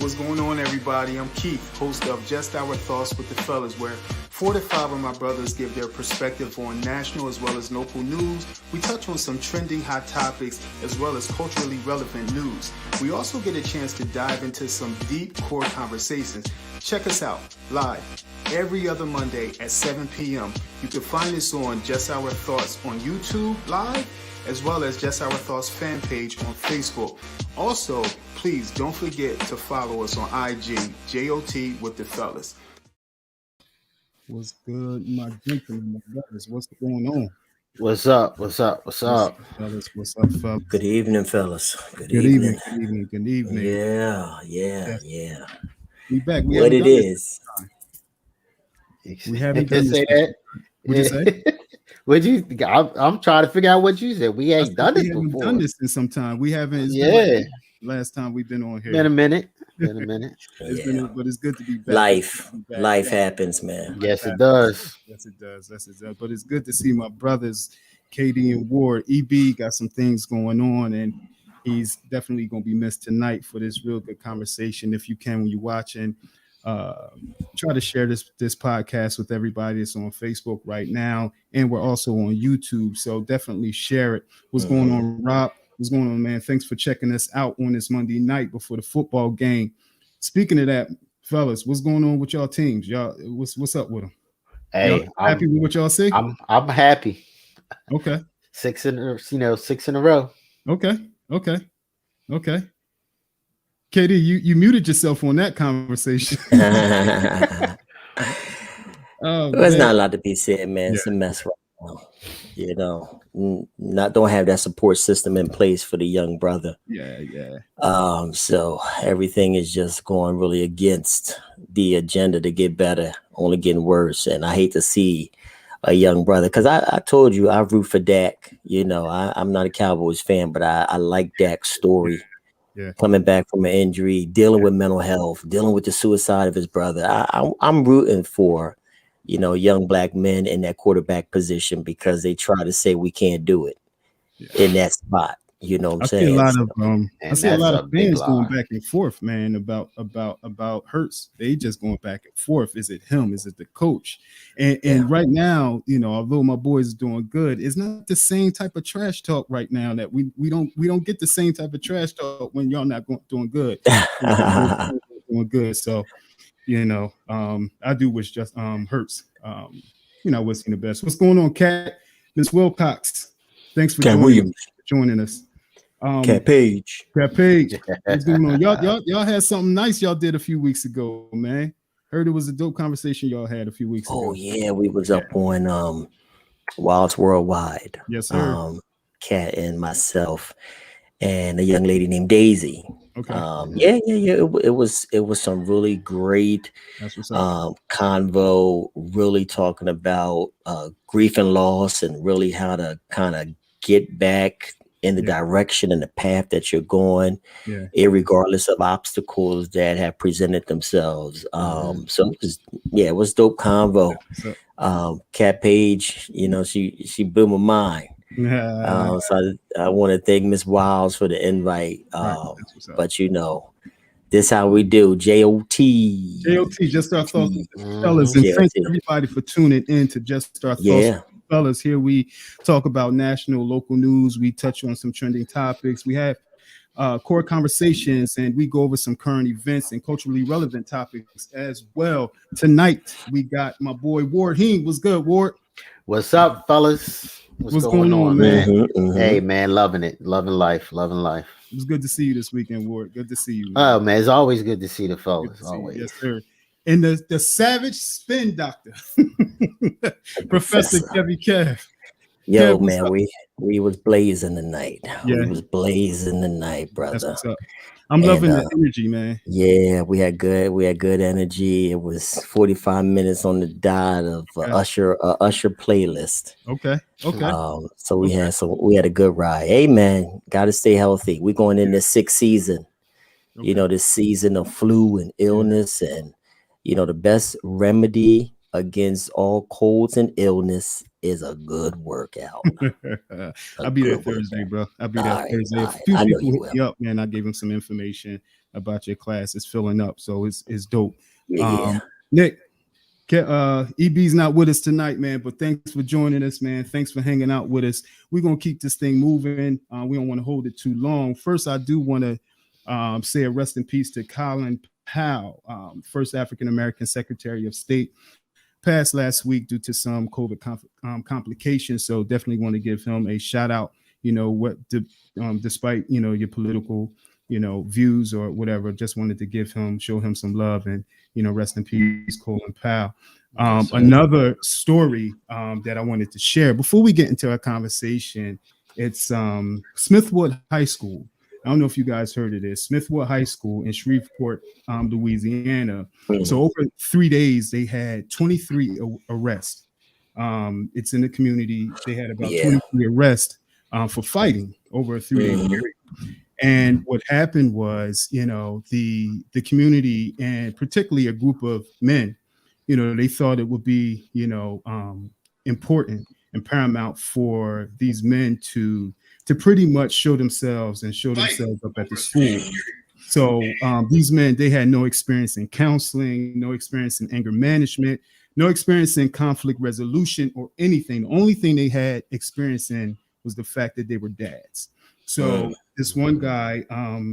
What's going on, everybody? I'm Keith, host of Just Our Thoughts with the Fellas, where 4 to 5 of my brothers give their perspective on national as well as local news. We touch on some trending hot topics as well as culturally relevant news. We also get a chance to dive into some deep core conversations. Check us out live every other Monday at 7 p.m. You can find us on Just Our Thoughts on YouTube live, as well as Just Our Thoughts fan page on Facebook. Also, please don't forget to follow us on IG, JOT with the Fellas. What's good, my gentlemen, my brothers? What's going on? What's up? What's up? What's up? Fellas? What's up, fellas? Good evening, fellas. Good evening. Good evening. Good evening. Yeah. We back. What it is. We haven't done say this. that. What'd you say? What'd you? I'm trying to figure out what you said. We ain't done this haven't before. Done this in some time. We haven't. It's Yeah. been like last time we've been on here. Been a minute. But it's good to be back. Life happens, man. Yes, it does. Yes, it does. But it's good to see my brothers, Katie and Ward. EB got some things going on, and he's definitely going to be missed tonight for this real good conversation. If you can, when you're watching, try to share this podcast with everybody. It's on Facebook right now, and we're also on YouTube. So definitely share it. What's going on, Rob? What's going on, man? Thanks for checking us out on this Monday night before the football game. Speaking of that, fellas, what's going on with y'all teams? Y'all, what's up with them? Hey, y'all happy with what y'all see? I'm happy. Okay. 6 in a row. Okay. Katie, you muted yourself on that conversation. There's not a lot to be said, man. It's a mess right now. You know, don't have that support system in place for the young brother. Yeah. So everything is just going really against the agenda to get better, only getting worse. And I hate to see a young brother, because I told you I root for Dak. You know, I'm not a Cowboys fan, but I like Dak's story. Yeah. Coming back from an injury, dealing with mental health, dealing with the suicide of his brother. I'm rooting for, young black men in that quarterback position, because they try to say we can't do it in that spot. You know what I'm saying? I see a lot of fans going back and forth, man, about Hurts. They just going back and forth. Is it him? Is it the coach? And right now, although my boys are doing good, it's not the same type of trash talk right now. That we don't get the same type of trash talk when y'all not doing good. Doing good. So, I do wish just Hurts, wishing the best. What's going on, Kat? Miss Wilcox, thanks for joining us. Cat Page. What's going on? Y'all had something nice y'all did a few weeks ago, man. Heard it was a dope conversation y'all had a few weeks ago. Oh yeah, we was up on Wilds Worldwide. Yes, sir. Cat and myself and a young lady named Daisy. Okay. It was some really great convo, really talking about grief and loss, and really how to kind of get back in the direction and the path that you're going, irregardless of obstacles that have presented themselves. So it was dope convo. Cat Page, she blew my mind. So I want to thank Miss Wiles for the invite. But this how we do. JOT, Just Our Thoughts, fellas, and thank everybody for tuning in to Just Our Thoughts. Fellas, here we talk about national, local news. We touch on some trending topics. We have core conversations, and we go over some current events and culturally relevant topics as well. Tonight, we got my boy Ward Heen. What's good, Ward? What's up, fellas? What's going on, man? Hey, man, loving it. Loving life. It was good to see you this weekend, Ward. Good to see you, man. Oh, man, it's always good to see the fellas. Always. Yes, sir. And the savage spin doctor, Professor Kevin Kev. Yo, man, we was blazing the night. We was blazing the night, brother. That's what's up. I'm loving the energy, man. Yeah, we had good energy. It was 45 minutes on the dot of Usher playlist. Okay. So we had a good ride. Hey, man, got to stay healthy. We're going in this 6th season. This season of flu and illness, and the best remedy against all colds and illness is a good workout. I'll be there Thursday, bro. I'll be there Thursday. A few people hit me up, man. I gave them some information about your class. It's filling up, so it's dope. Yeah. Nick, EB's not with us tonight, man, but thanks for joining us, man. Thanks for hanging out with us. We're gonna keep this thing moving. We don't want to hold it too long. First, I do want to say a rest in peace to Colin Powell, first African American Secretary of State. Passed last week due to some COVID complications. So definitely want to give him a shout out, despite, your political, views or whatever, just wanted to show him some love and, rest in peace, Colin Powell. Another story that I wanted to share before we get into our conversation, it's Smithwood High School. I don't know if you guys heard of this. Smithwood High School in Shreveport, Louisiana. So over 3 days, they had 23 arrests. It's in the community. They had about 23 arrests for fighting over a 3-day period. And what happened was, the community, and particularly a group of men, they thought it would be, important and paramount for these men to pretty much show themselves up at the school. So these men, they had no experience in counseling, no experience in anger management, no experience in conflict resolution or anything. The only thing they had experience in was the fact that they were dads. So this one guy,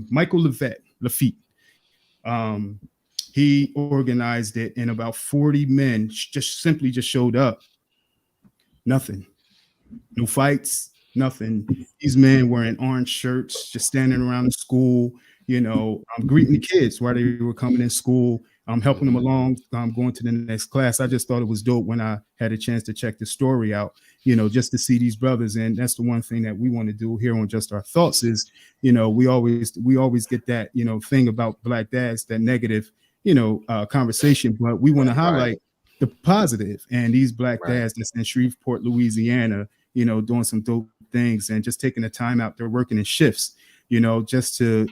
Michael Lafitte, he organized it, and about 40 men simply showed up. Nothing. No fights, nothing. These men wearing orange shirts, just standing around the school, greeting the kids while they were coming in school, helping them along, going to the next class. I just thought it was dope when I had a chance to check the story out, just to see these brothers. And that's the one thing that we want to do here on Just Our Thoughts is, we always get that, thing about Black dads, that negative, conversation, but we want to highlight the positive. And these Black dads that's in Shreveport, Louisiana, doing some dope things and just taking the time out. They're working in shifts, just to,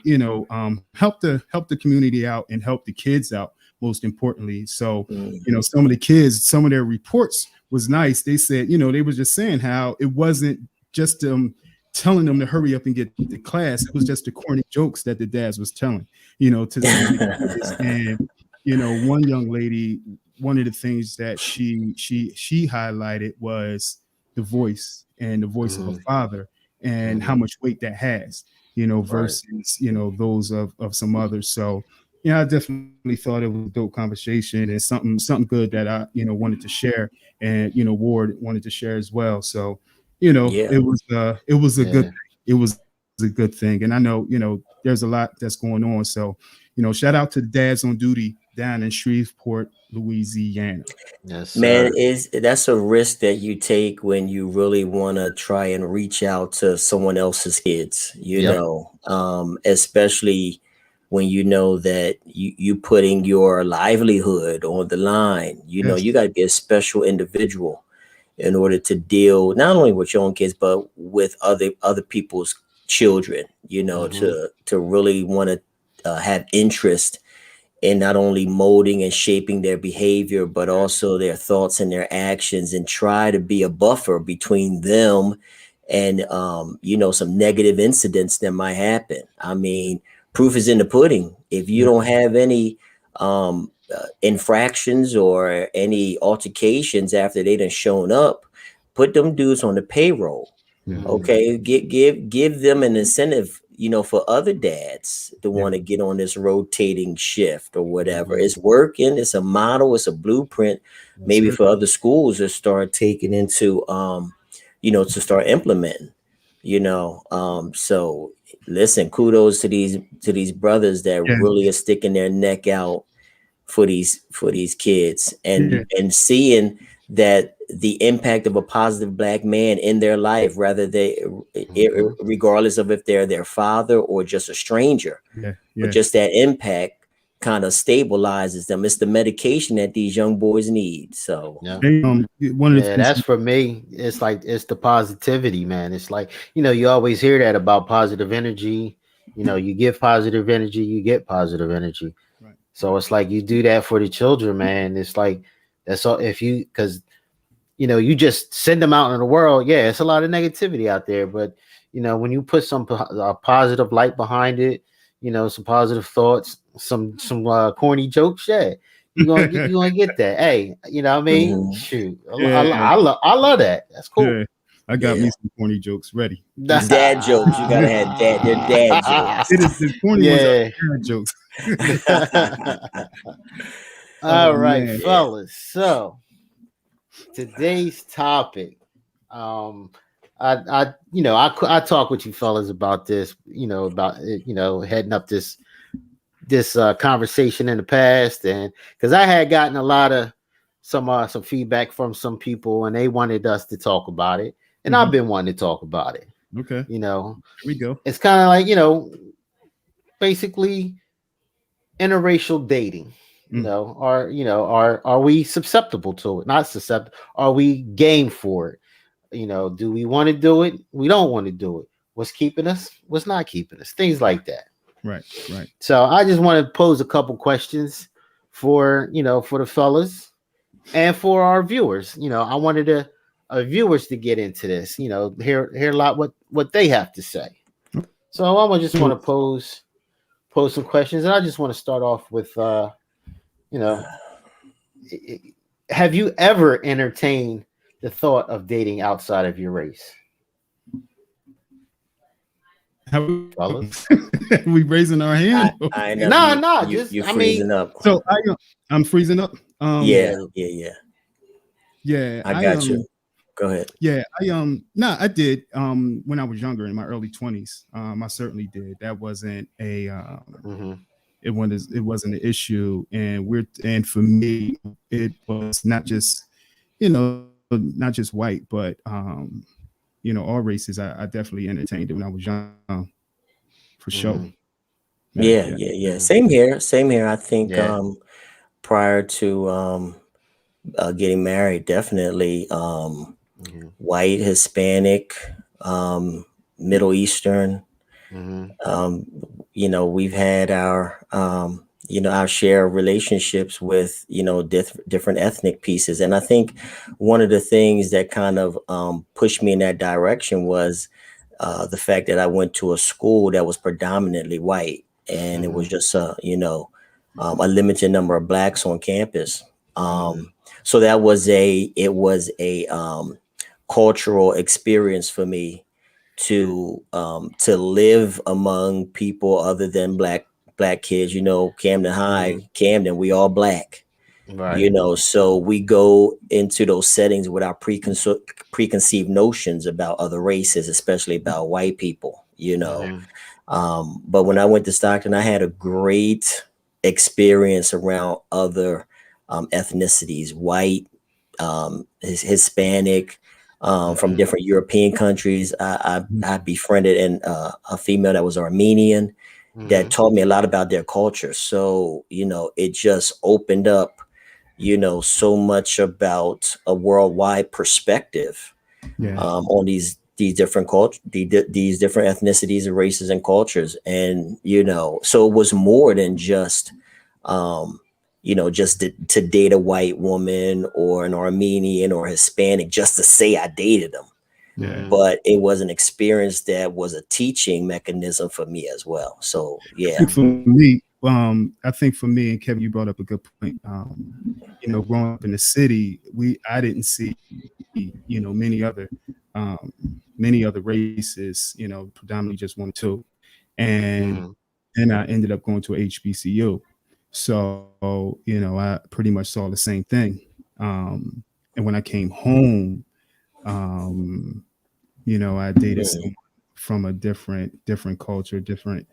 help the community out and help the kids out, most importantly. So, some of the kids, some of their reports was nice. They said, they were just saying how it wasn't just telling them to hurry up and get to class. It was just the corny jokes that the dads was telling, to them. And, one young lady, one of the things that she highlighted was the voice of a father and how much weight that has, versus, those of some others. So, I definitely thought it was a dope conversation and something good that I, wanted to share, and, Ward wanted to share as well. So, it was a good thing. It was a good thing. And I know, there's a lot that's going on. So, shout out to the dads on duty down in Shreveport, Louisiana. Yes, man, that's a risk that you take when you really want to try and reach out to someone else's kids, especially when you know that you putting your livelihood on the line. You got to be a special individual in order to deal not only with your own kids, but with other people's children, to really want to have interest in not only molding and shaping their behavior, but also their thoughts and their actions, and try to be a buffer between them and, some negative incidents that might happen. I mean, proof is in the pudding. If you don't have any infractions or any altercations after they done shown up, put them dudes on the payroll. Okay, give them an incentive, for other dads to want to get on this rotating shift or whatever. It's working. It's a model. It's a blueprint. Maybe for other schools to start taking into, to start implementing. So listen, kudos to these brothers that really are sticking their neck out for these kids and seeing that the impact of a positive Black man in their life, regardless of if they're their father or just a stranger, but just that impact kind of stabilizes them. It's the medication that these young boys need. So that's for me. It's like, it's the positivity, man. It's like, you always hear that about positive energy. You give positive energy, you get positive energy. Right. So it's like, you do that for the children, man. It's like, That's all. If you, because you just send them out in the world. Yeah, it's a lot of negativity out there, but when you put some positive light behind it, some positive thoughts, some corny jokes, yeah, you gonna get that. Hey, what I mean, shoot, I love that. That's cool. Yeah. I got me some corny jokes ready. Dad jokes. You gotta have dad. They're dad jokes. The corny ones are dad jokes. All right, fellas. So today's topic, I talk with you fellas about this, about heading up this conversation in the past, and because I had gotten a lot of some feedback from some people, and they wanted us to talk about it, and I've been wanting to talk about it. Okay, here we go. It's kind of like basically interracial dating. Are we susceptible to it? Not susceptible. Are we game for it? Do we want to do it? We don't want to do it. What's keeping us? What's not keeping us? Things like that. Right. So I just want to pose a couple questions for the fellas and for our viewers. I wanted our viewers to get into this. Hear a lot what they have to say. So I just want to pose some questions, and I just want to start off with have you ever entertained the thought of dating outside of your race? We raising our hand? No. You're freezing up. So I'm freezing up. Yeah. I got you. Go ahead. Yeah, I did. When I was younger, in my early 20s, I certainly did. That wasn't a it wasn't an issue, and for me, it was not just white, but all races. I definitely entertained it when I was young, for sure. Yeah. Same here. I think prior to getting married, definitely white, Hispanic, Middle Eastern. We've had our our share of relationships with different ethnic pieces, and I think one of the things that kind of pushed me in that direction was the fact that I went to a school that was predominantly white, and it was just a limited number of blacks on campus. So it was a cultural experience for me to live among people other than black kids. Camden High, Camden, we all black, right? So we go into those settings with our preconceived notions about other races, especially about white people. But when I went to Stockton, I had a great experience around other ethnicities, white, Hispanic, from different European countries. I befriended a female that was Armenian that taught me a lot about their culture. So, it just opened up, so much about a worldwide perspective on these different cultures, these different ethnicities and races and cultures. And, so it was more than just, just to date a white woman or an Armenian or Hispanic just to say I dated them. Yeah. But it was an experience that was a teaching mechanism for me as well. So, yeah. I think for me, and Kevin, you brought up a good point. Growing up in the city, I didn't see, many other races, predominantly just 1 or 2. And then I ended up going to a HBCU. So, I pretty much saw the same thing. And when I came home, I dated someone from a different culture, different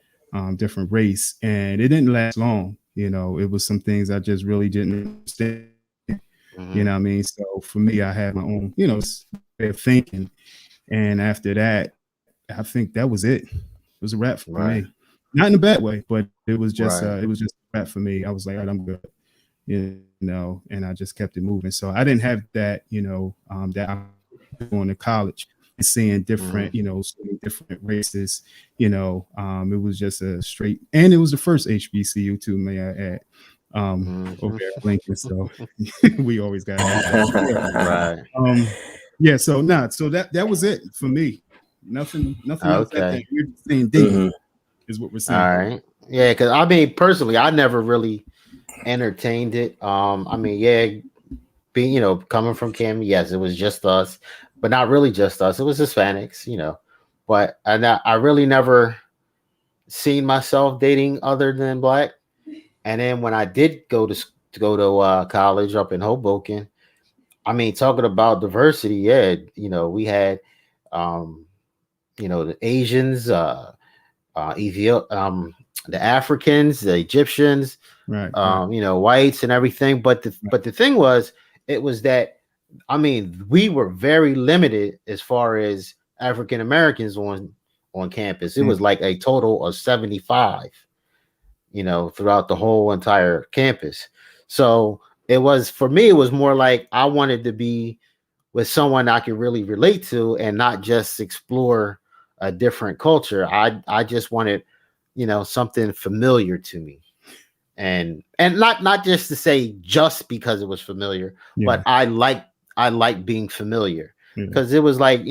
race, and it didn't last long. It was some things I just really didn't understand. You know what I mean? So for me, I had my own, way of thinking. And after that, I think that was it. It was a wrap for me. Not in a bad way, but it was just a wrap for me. I was like, all right, I'm good. And I just kept it moving. So I didn't have that, that I'm going to college and seeing different, so many different races, it was just a straight, and it was the first HBCU too, may I add. over there at Lincoln. So we always got Right. Yeah. So so that was it for me. Nothing else that Okay. day. We're saying dating is what we're saying. All right. Yeah, because I mean, personally, I never really entertained it. I mean, yeah, being coming from Cam, yes, it was just us, but not really just us. It was Hispanics, but I really never seen myself dating other than black. And then when I did go to college up in Hoboken, I mean, talking about diversity, yeah, we had, the Asians, the Africans, the Egyptians, Right. whites and everything. But the thing was, it was that, I mean, we were very limited as far as African Americans on campus. It was like a total of 75, throughout the whole entire campus. So it was, for me, it was more like I wanted to be with someone I could really relate to and not just explore a different culture. I just wanted, something familiar to me. And not just to say just because it was familiar, but I like being familiar, because it was like,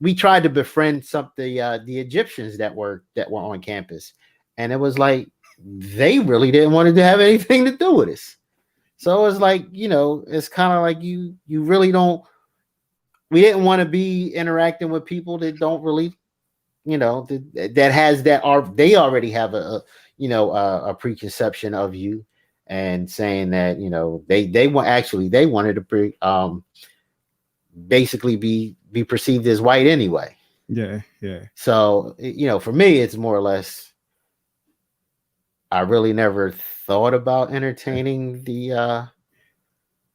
we tried to befriend the Egyptians that were on campus, and it was like they really didn't want to have anything to do with us. So it was like, it's kind of like you really don't. We didn't want to be interacting with people that don't really, that has that are they already have a preconception of you, and saying that they wanted to basically be perceived as white anyway. Yeah. So for me, it's more or less, I really never thought about entertaining that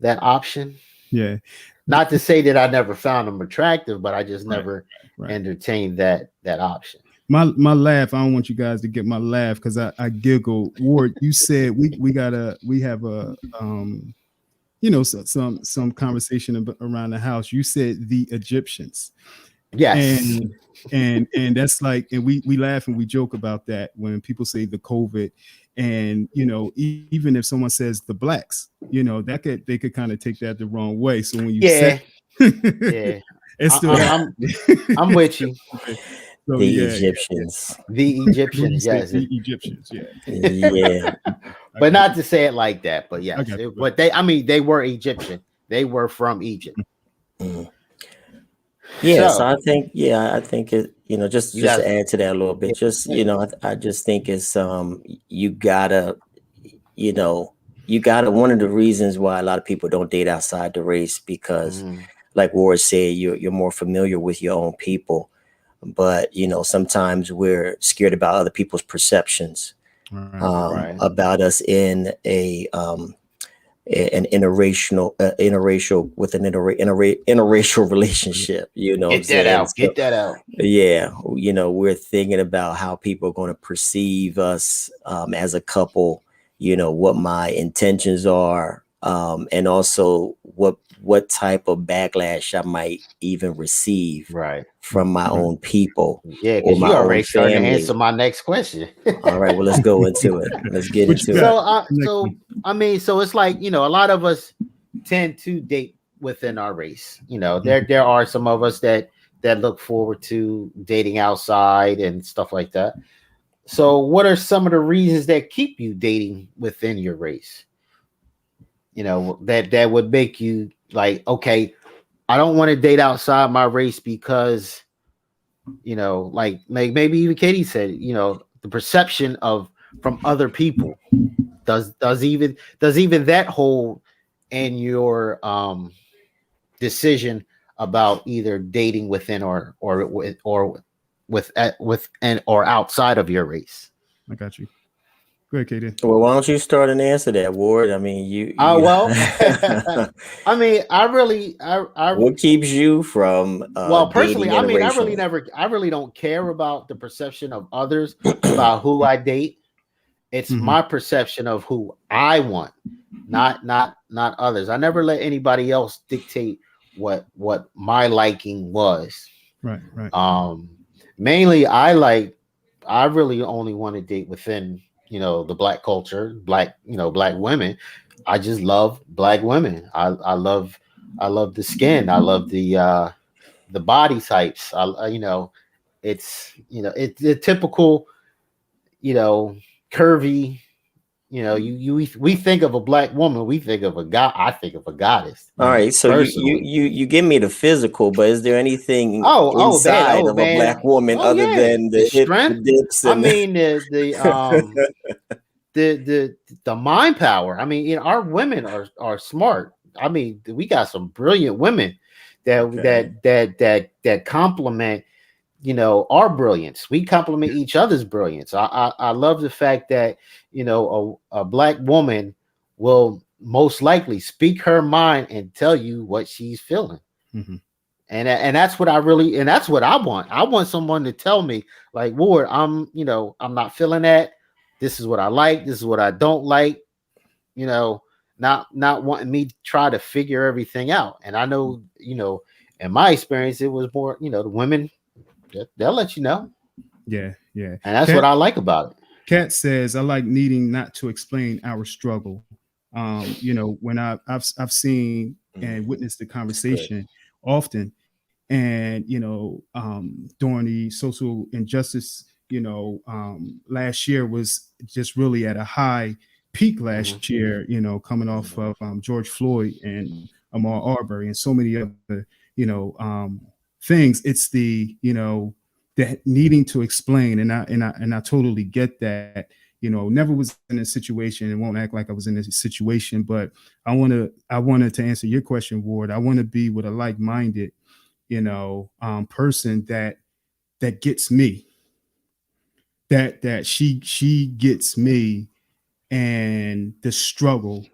option. Yeah. Not to say that I never found them attractive, but I just never entertained that option. My laugh, I don't want you guys to get my laugh because I giggle. Ward, you said we have a some conversation around the house. You said the Egyptians. Yes. And that's like, and we laugh and we joke about that when people say the COVID, and even if someone says the blacks, they could kind of take that the wrong way. So when you say it's still I'm with you. So, the Egyptians. The Egyptians, yes. The Egyptians, yeah. But not to say it like that, but yes. But they were Egyptian. They were from Egypt. Yeah, so I think it, just to add to that a little bit, I just think it's you gotta one of the reasons why a lot of people don't date outside the race, because like Ward said, you're more familiar with your own people. But sometimes we're scared about other people's perceptions about us in an interracial with an interracial relationship. Get that out. Yeah, we're thinking about how people are going to perceive us as a couple. What my intentions are, and also what type of backlash I might even receive from my own people. Yeah, because you already started to answer my next question. All right, well, let's go into it. Let's get into it. So it's like, a lot of us tend to date within our race. There are some of us that look forward to dating outside and stuff like that. So what are some of the reasons that keep you dating within your race? That would make you like, okay, I don't want to date outside my race because, like maybe even Katie said, the perception from other people does even that hold in your decision about either dating within or outside of your race. I got you. Go ahead, Katie. Well, why don't you start and answer that, Ward? I mean, you. Well, I mean, what keeps you from? Well, personally, I mean, I really don't care about the perception of others about who I date. It's my perception of who I want, not others. I never let anybody else dictate what my liking was. Right. Mainly, I really only want to date within, the black culture, black women. I just love black women. I love the skin. I love the body types. It's the typical, curvy. We think of a black woman, we think of a god. I think of a goddess. All right, so Personally. you give me the physical, but is there anything Man, inside of a man. black woman Oh other yeah, than the the hips, the strength. dips, I and mean the mind power. I mean, our women are smart. I mean, we got some brilliant women that complement our brilliance. We complement each other's brilliance. I love the fact that a black woman will most likely speak her mind and tell you what she's feeling. Mm-hmm. And that's what that's what I want. I want someone to tell me, like, Ward, I'm not feeling that. This is what I like. This is what I don't like. Not wanting me to try to figure everything out. And I know, in my experience, it was more, the women, they'll let you know. Yeah. And that's what I like about it. Kat says, I like needing not to explain our struggle. When I've seen and witnessed the conversation often, and during the social injustice, last year was just really at a high peak last year, coming off of George Floyd and Ahmaud Arbery and so many other, things. It's the, that needing to explain, and I totally get that. Never was in a situation and won't act like I was in a situation, but I wanted to answer your question, Ward. I want to be with a like-minded, person that gets me, that she gets me, and the struggle,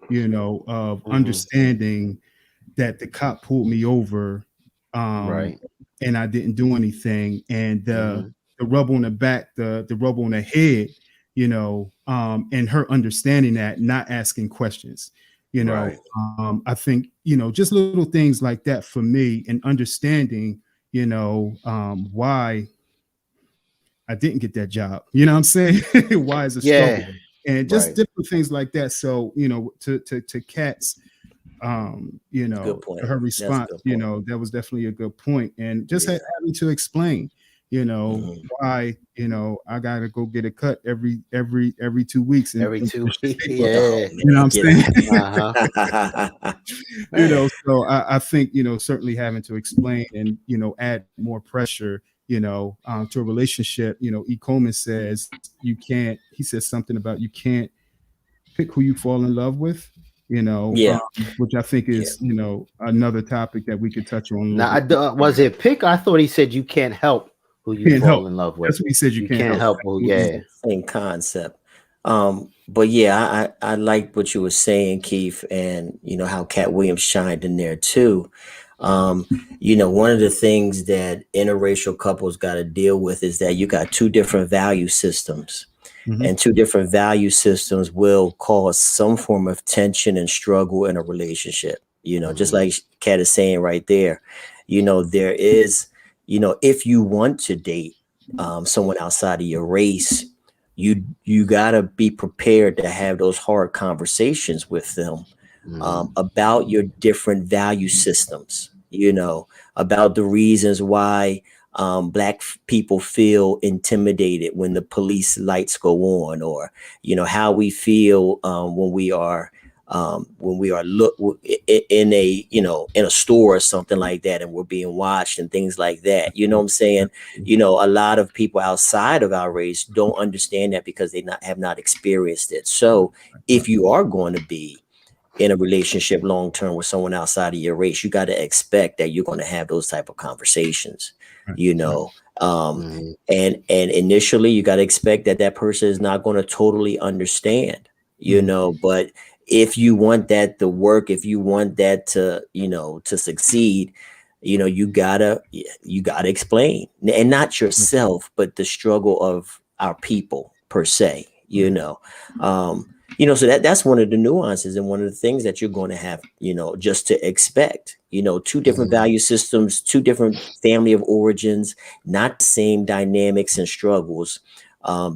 of understanding that the cop pulled me over, Right. and I didn't do anything, and the rub on the back, the rub on the head, and her understanding that, not asking questions, Right. I think, just little things like that for me, and understanding, why I didn't get that job. You know what I'm saying? Why is a struggle? And just different things like that. So, to Kat's, good point. her response, that was definitely a good point. And just having to explain, why, I gotta go get a cut every 2 weeks. And, Every 2 weeks. You know what I'm saying? So I think, certainly having to explain and, add more pressure, to a relationship. E. Coleman says he says something about you can't pick who you fall in love with, which I think is, another topic that we could touch on. Now, was it pick? I thought he said you can't help who you fall in love with. That's what he said. You can't help. Same concept. But yeah, I like what you were saying, Keith, and how Cat Williams shined in there too. One of the things that interracial couples got to deal with is that you got two different value systems. And two different value systems will cause some form of tension and struggle in a relationship. Just like Kat is saying right there, there is, if you want to date someone outside of your race, you gotta be prepared to have those hard conversations with them about your different value systems. About the reasons why Black people feel intimidated when the police lights go on, or how we feel when we are look in a in a store or something like that, and we're being watched and things like that. You know what I'm saying? A lot of people outside of our race don't understand that because they have not experienced it. So if you are going to be in a relationship long term with someone outside of your race, you got to expect that you're going to have those type of conversations. And initially you got to expect that person is not going to totally understand, but if you want that to work, if you want that to, to succeed, you gotta explain, and not yourself, but the struggle of our people per se, so that's one of the nuances and one of the things that you're going to have, just to expect, two different value systems, two different family of origins, not the same dynamics and struggles,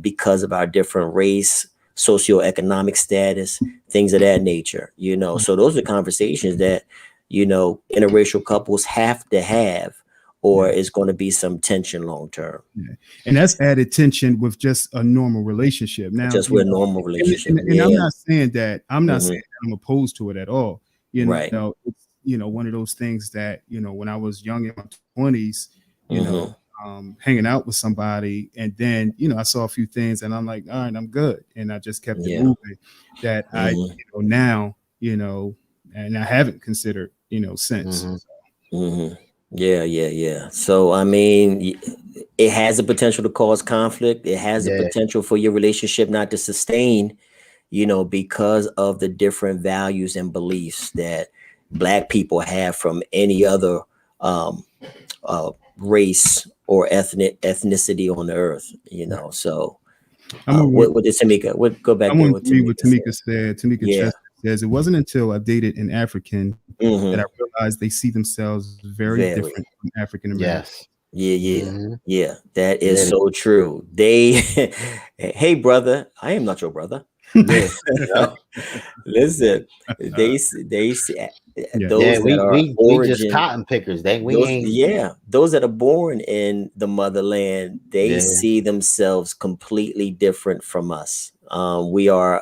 because of our different race, socioeconomic status, things of that nature, you know. So those are conversations that, you know, interracial couples have to have, or it's going to be some tension long term. Yeah. And that's added tension with just a normal relationship. Now, Just with a normal relationship. and I'm not saying that saying that I'm opposed to it at all. You Right. know, it's, you know, one of those things that, you know, when I was young in my 20s, you know, hanging out with somebody, and then, you know, I saw a few things and I'm like, all right, I'm good. And I just kept it moving. That I, you know, now, you know, and I haven't considered, you know, since. Yeah. So, I mean, it has the potential to cause conflict. It has the potential for your relationship not to sustain, you know, because of the different values and beliefs that Black people have from any other race or ethnicity on the earth, you know. So, what did Tamika? Go back there. What Tamika said. Tamika Chester says, it wasn't until I dated an African that I realized they see themselves very different from African Americans. Yeah. That is so true. They, hey brother, I am not your brother. Listen, they see those that are we just cotton pickers. Those that are born in the motherland, they see themselves completely different from us. We are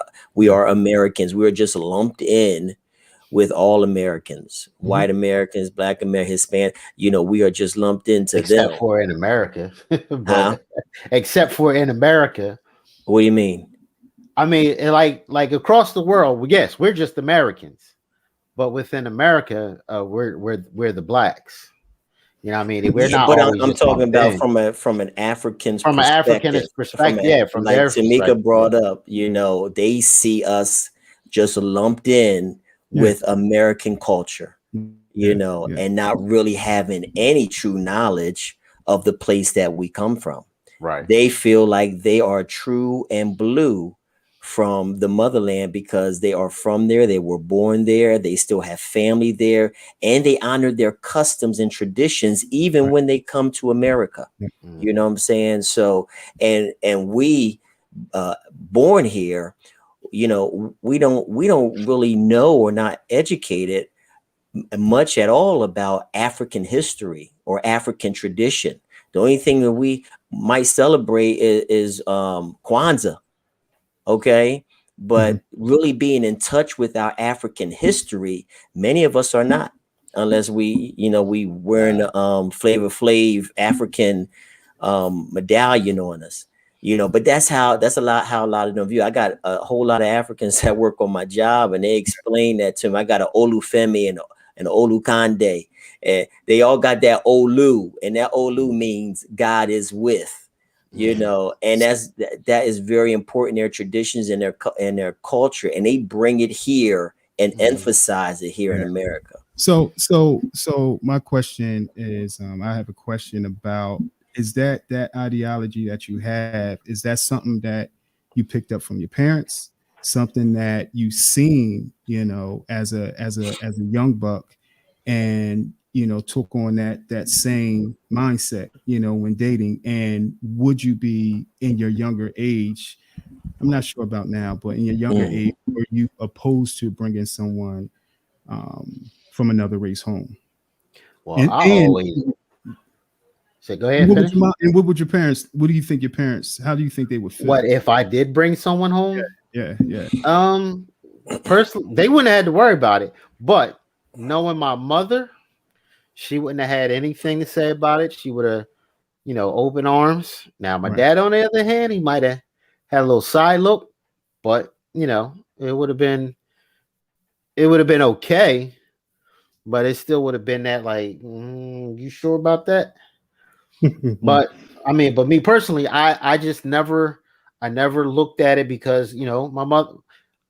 Americans. We are just lumped in with all Americans, white Americans, Black Americans, Hispanic. You know, we are just lumped into except for in America. Except for in America. What do you mean? I mean, like across the world, yes, we're just Americans, but within America, we're the Blacks. You know what I mean? We're not. But always I'm talking about from an African's perspective. From like their Tamika brought up, you know, they see us just lumped in with American culture, you know, and not really having any true knowledge of the place that we come from. Right. They feel like they are true and blue from the motherland because they are from there. They were born there. They still have family there, and they honor their customs and traditions even when they come to America. You know what I'm saying? So, and we born here, you know, we don't really know or not educated much at all about African history or African tradition. The only thing that we might celebrate is Kwanzaa. Okay. But really being in touch with our African history, many of us are not, unless we wearing Flavor Flav African medallion on us, you know. But that's how a lot of them view. I got a whole lot of Africans that work on my job, and they explain that to me. I got an Olufemi and an Olukande, and they all got that Olu, and that Olu means God is with. You know, and that is very important in their traditions and their culture, and they bring it here and emphasize it here in America. So my question is, I have a question about, is that ideology that you have, is that something that you picked up from your parents, something that you seen, you know, as a young buck, and you know, took on that same mindset, you know, when dating? And would you be, in your younger age, I'm not sure about now, but in your younger age, were you opposed to bringing someone from another race home? Well, always say, go ahead. And what would your parents? What do you think your parents? How do you think they would feel? What if I did bring someone home? Yeah. Personally, they wouldn't have had to worry about it. But knowing my mother, she wouldn't have had anything to say about it. She would have, you know, open arms. Now, my dad, on the other hand, he might have had a little side look, but you know, it would have been okay, but it still would have been that like, you sure about that? But I mean, but me personally, I just never looked at it because, you know, my mother,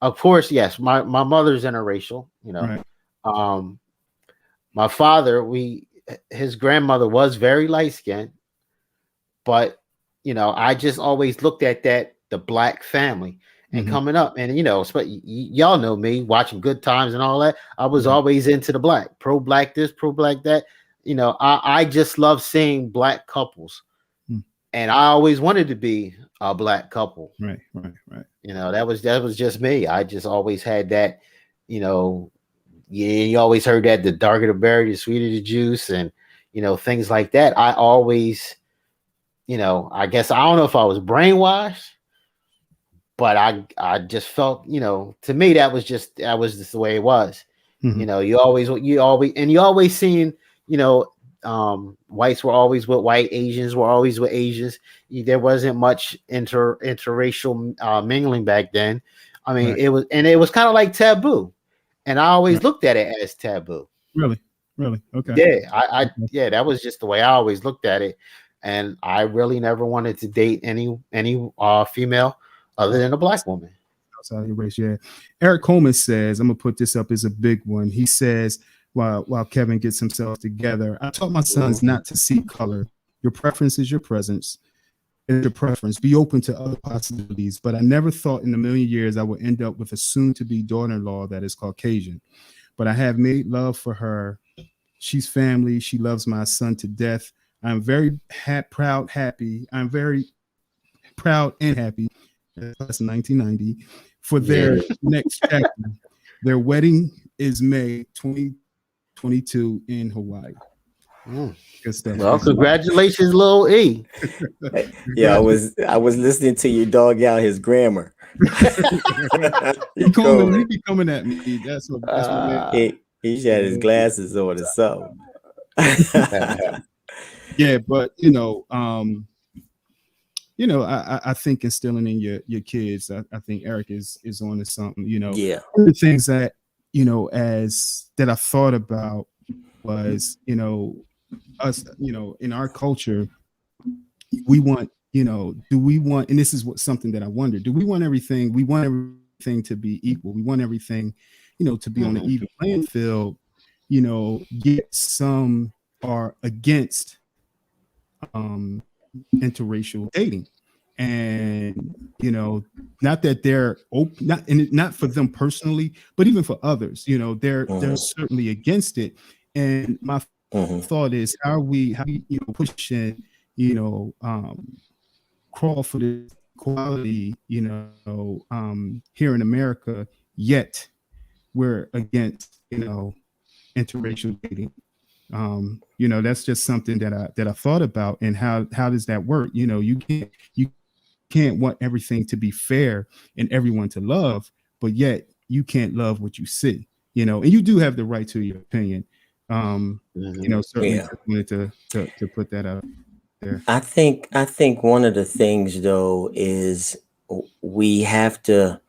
of course, yes, my mother's interracial, you know. My father, his grandmother was very light skinned, but you know, I just always looked at the Black family, and coming up, and you know, y'all know me watching Good Times and all that. I was always into the Black, pro Black this, pro Black that. You know, I just love seeing Black couples and I always wanted to be a black couple. Right. You know, that was just me. I just always had that, you know, you always heard that the darker the berry, the sweeter the juice, and things like that. I always, I guess I don't know if I was brainwashed, but I just felt, to me that was just the way it was. Mm-hmm. You always seen, whites were always with white, Asians were always with Asians. There wasn't much interracial mingling back then. I mean, it was kind of like taboo, and I always looked at it as taboo. Really, okay. Yeah, that was just the way I always looked at it, and I really never wanted to date any female other than a black woman. Outside your race, yeah. Eric Coleman says, I'm gonna put this up as a big one. He says, while Kevin gets himself together, I taught my sons not to see color. Your preference is your presence. Is your preference. Be open to other possibilities. But I never thought in a million years I would end up with a soon-to-be daughter-in-law that is Caucasian. But I have made love for her. She's family. She loves my son to death. I'm very proud, happy. I'm very proud and happy. That's 1990 for their next chapter. Their wedding is May 2022 in Hawaii. Good stuff. Well, congratulations, Lil E. Yeah, I was listening to your dog out his grammar. He be coming at me. That's what he had his glasses on or something. Yeah, but I think instilling in your kids, I think Eric is on to something. One of the things that that I thought about was us, in our culture, we want, do we want, and this is something that I wonder, do we want everything? We want everything to be equal. We want everything, to be on an even playing field. Yet some are against interracial dating, and not that they're open, not for them personally, but even for others. They're certainly against it. And my thought is, how we pushing, crawl for the equality, here in America, yet we're against, interracial dating. That's just something that I thought about. And how does that work? You can't want everything to be fair and everyone to love, but yet you can't love what you see, and you do have the right to your opinion. Certainly wanted to put that out there. I think one of the things though is we have to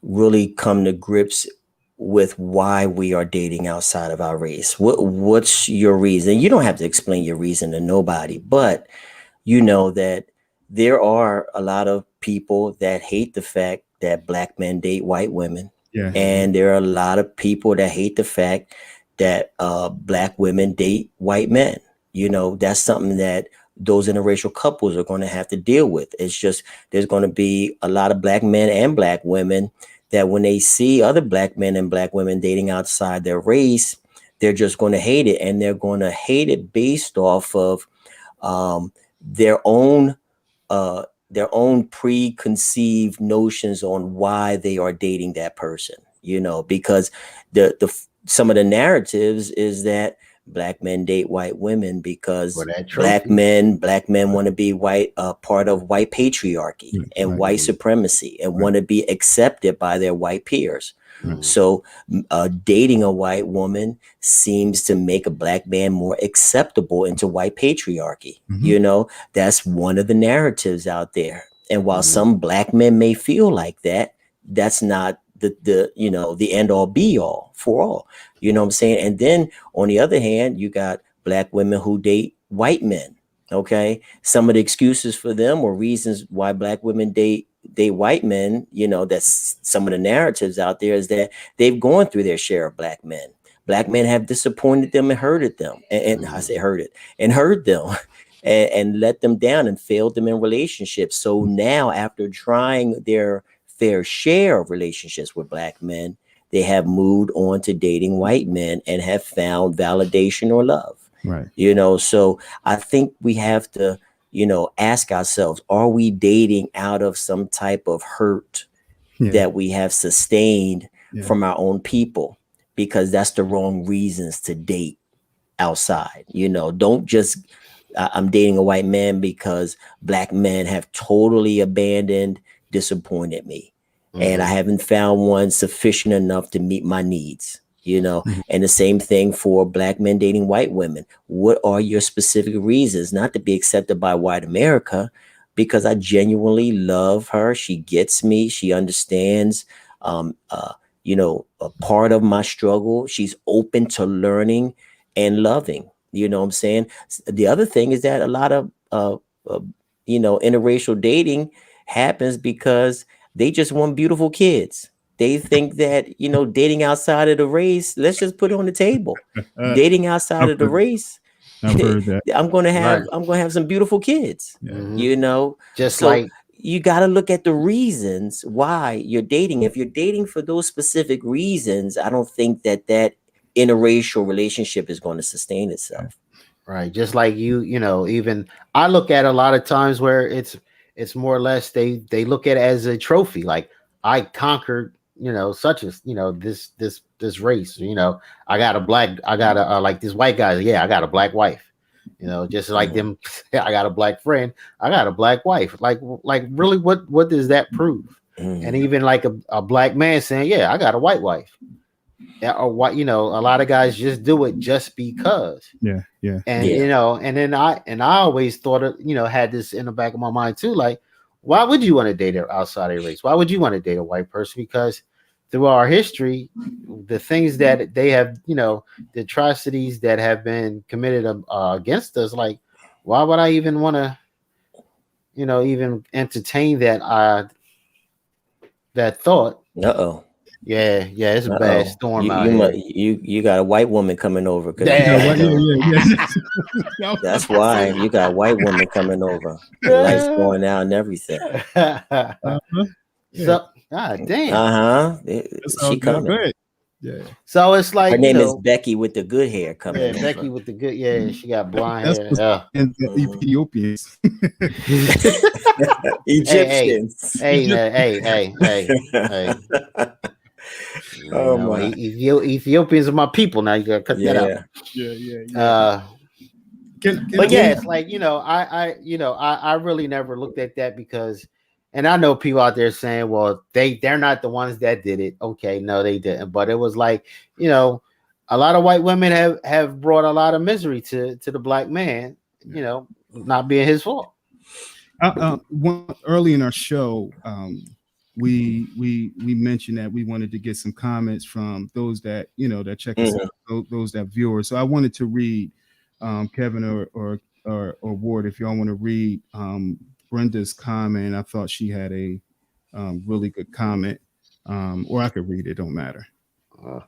really come to grips with why we are dating outside of our race. What's your reason? You don't have to explain your reason to nobody, but that there are a lot of people that hate the fact that black men date white women. Yeah. And there are a lot of people that hate the fact that black women date white men. That's something that those interracial couples are going to have to deal with. It's just, there's going to be a lot of black men and black women that when they see other black men and black women dating outside their race, they're just going to hate it. And they're going to hate it based off of their own preconceived notions on why they are dating that person, because some of the narratives is that black men date white women because black men want to be part of white patriarchy and white supremacy and want to be accepted by their white peers. So dating a white woman seems to make a black man more acceptable into white patriarchy. That's one of the narratives out there. And while some black men may feel like that, that's not the end all be all for all. You know what I'm saying? And then on the other hand, you got black women who date white men. Okay. Some of the excuses for them or reasons why black women date white men, that's some of the narratives out there, is that they've gone through their share of black men. Black men have disappointed them and hurted them. And I say hurt them and let them down and failed them in relationships. So now, after trying their fair share of relationships with black men, they have moved on to dating white men and have found validation or love. Right. So I think we have to, ask ourselves, are we dating out of some type of hurt that we have sustained from our own people? Because that's the wrong reasons to date outside. Don't just, I'm dating a white man because black men have totally abandoned, disappointed me. And I haven't found one sufficient enough to meet my needs, and the same thing for black men dating white women. What are your specific reasons not to be accepted by white America? Because I genuinely love her. She gets me. She understands, a part of my struggle. She's open to learning and loving. You know what I'm saying? The other thing is that a lot of, interracial dating happens because they just want beautiful kids. They think that, dating outside of the race, let's just put it on the table. Dating outside of the race, I've heard that. I'm gonna have some beautiful kids. Just so like you got to look at the reasons why you're dating. If you're dating for those specific reasons, I don't think that interracial relationship is going to sustain itself. Right. Just like even I look at a lot of times where it's more or less they look at it as a trophy. Like, I conquered, such as, this race, I got a like this white guy. Yeah, I got a black wife, just like them. I got a black friend. I got a black wife. Like really, what does that prove? And even like a black man saying, yeah, I got a white wife. Or what, a lot of guys just do it just because. And and then I always thought of, had this in the back of my mind too, like, why would you want to date outside of race? Why would you want to date a white person? Because through our history, the things that they have, the atrocities that have been committed against us, like, why would I even want to, even entertain that thought? Yeah, it's a bad storm out here. You got a white woman coming over. That's why you got a white woman coming over. The lights going out and everything. So, God damn. She coming. Yeah. So it's like, her name is Becky with the good hair coming. Yeah, Becky with the good. Yeah, she got blonde hair. And the Ethiopians. Egyptians. Hey. Ethiopians are my people. Now you gotta cut that out. Yeah. But yeah, it's like, I really never looked at that because, and I know people out there saying, well, they're not the ones that did it. Okay, no, they didn't. But it was like, a lot of white women have brought a lot of misery to the black man, not being his fault. Early in our show, we mentioned that we wanted to get some comments from those that that check us out, those that viewers. So I wanted to read Kevin or Ward, if y'all want to read Brenda's comment. I thought she had a really good comment, or I could read it. Don't matter. All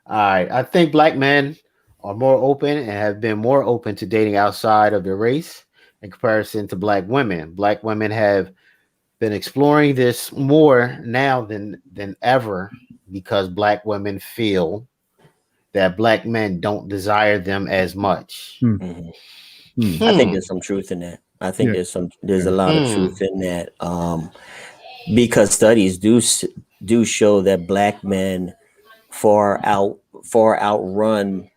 right, I think black men are more open and have been more open to dating outside of their race in comparison to black women. Black women have been exploring this more now than ever because black women feel that black men don't desire them as much. I think there's some truth in that. I think there's a lot of truth in that, because studies do show that black men far outrun